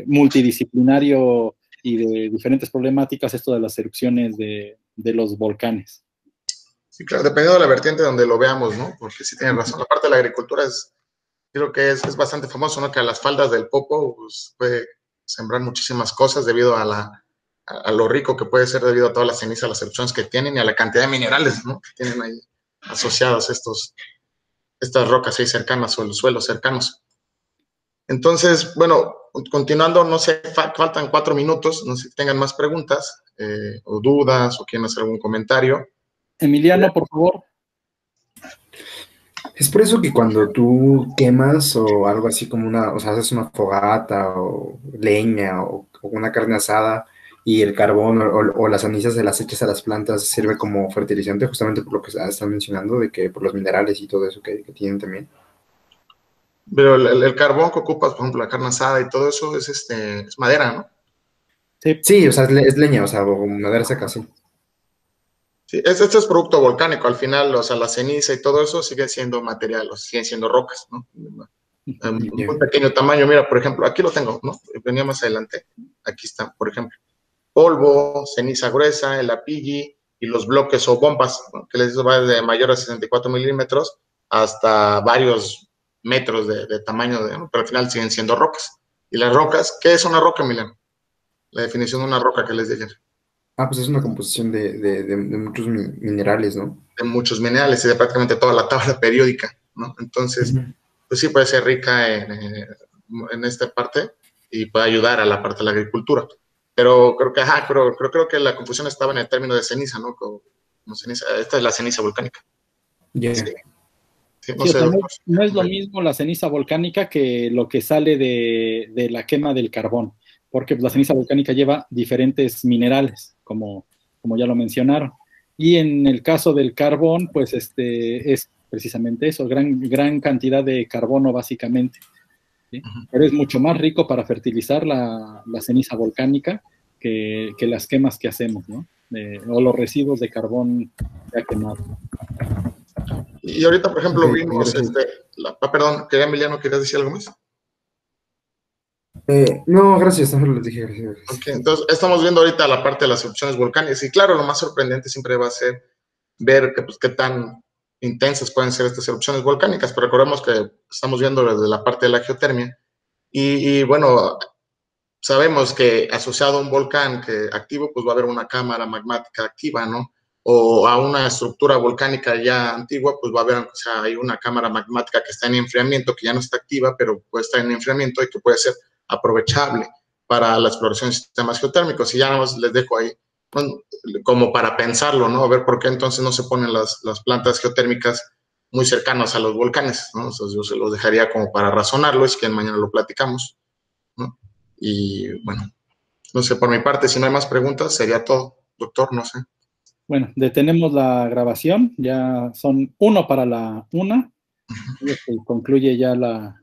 multidisciplinario y de diferentes problemáticas, esto de las erupciones de los volcanes.
Sí, claro, dependiendo de la vertiente donde lo veamos, ¿no? Porque sí tienen razón, la parte de la agricultura creo que es bastante famoso, ¿no? Que a las faldas del Popo pues, puede sembrar muchísimas cosas debido a lo rico que puede ser debido a todas las cenizas, las erupciones que tienen y a la cantidad de minerales, ¿no? Que tienen ahí asociados estas rocas ahí cercanas o los suelos cercanos. Entonces, bueno, continuando, no sé, faltan 4 minutos, no sé si tengan más preguntas o dudas o quieren hacer algún comentario.
Emiliano, por favor.
Es por eso que cuando tú quemas o algo así como o sea, haces una fogata o leña o una carne asada y el carbón o las cenizas se las echas a las plantas, sirve como fertilizante, justamente por lo que están mencionando, de que por los minerales y todo eso que tienen también.
Pero el carbón que ocupas, por ejemplo, la carne asada y todo eso es madera, ¿no?
Sí, o sea, es leña, o sea, o madera seca, sí.
Sí, esto es producto volcánico, al final, o sea, la ceniza y todo eso sigue siendo material, o sea, siguen siendo rocas, ¿no? Un pequeño tamaño, mira, por ejemplo, aquí lo tengo, ¿no? Venía más adelante, aquí está, por ejemplo, polvo, ceniza gruesa, el apilli y los bloques o bombas, ¿no? Que les digo, va de mayor a 64 milímetros hasta varios metros de tamaño, pero al final siguen siendo rocas. Y las rocas, ¿qué es una roca, Milena? La definición de una roca que les dije.
Ah, pues es una composición de muchos minerales, ¿no?
De muchos minerales y de prácticamente toda la tabla periódica, ¿no? Entonces, pues sí puede ser rica en esta parte y puede ayudar a la parte de la agricultura. Pero creo que la confusión estaba en el término de ceniza, ¿no? Como ceniza, esta es la ceniza volcánica.
Yeah.
Sí. Sí,
Sí, o sea, no es lo mismo la ceniza volcánica que lo que sale de la quema del carbón, porque pues, la ceniza volcánica lleva diferentes minerales, como ya lo mencionaron. Y en el caso del carbón, pues es precisamente eso, gran cantidad de carbono básicamente, ¿sí? Pero es mucho más rico para fertilizar la ceniza volcánica que las quemas que hacemos, ¿no? O los residuos de carbón ya quemados.
Y ahorita, por ejemplo, vimos, perdón, Emiliano, ¿querías decir algo más?
No, gracias, no les dije gracias.
Okay, entonces, estamos viendo ahorita la parte de las erupciones volcánicas y claro, lo más sorprendente siempre va a ser ver qué tan intensas pueden ser estas erupciones volcánicas, pero recordemos que estamos viendo desde la parte de la geotermia y bueno, sabemos que asociado a un volcán activo, pues va a haber una cámara magmática activa, ¿no? O a una estructura volcánica ya antigua, pues va a haber, o sea, hay una cámara magmática que está en enfriamiento, que ya no está activa, pero puede estar en enfriamiento y que puede ser aprovechable para la exploración de sistemas geotérmicos. Y ya nada más les dejo ahí, bueno, como para pensarlo, ¿no? A ver por qué entonces no se ponen las plantas geotérmicas muy cercanas a los volcanes, ¿no? Entonces yo se los dejaría como para razonarlo, es que mañana lo platicamos, ¿no? Y bueno, no sé, por mi parte, si no hay más preguntas, sería todo. Doctor, no sé.
Bueno, detenemos la grabación, ya son 1 para la 1, y concluye ya la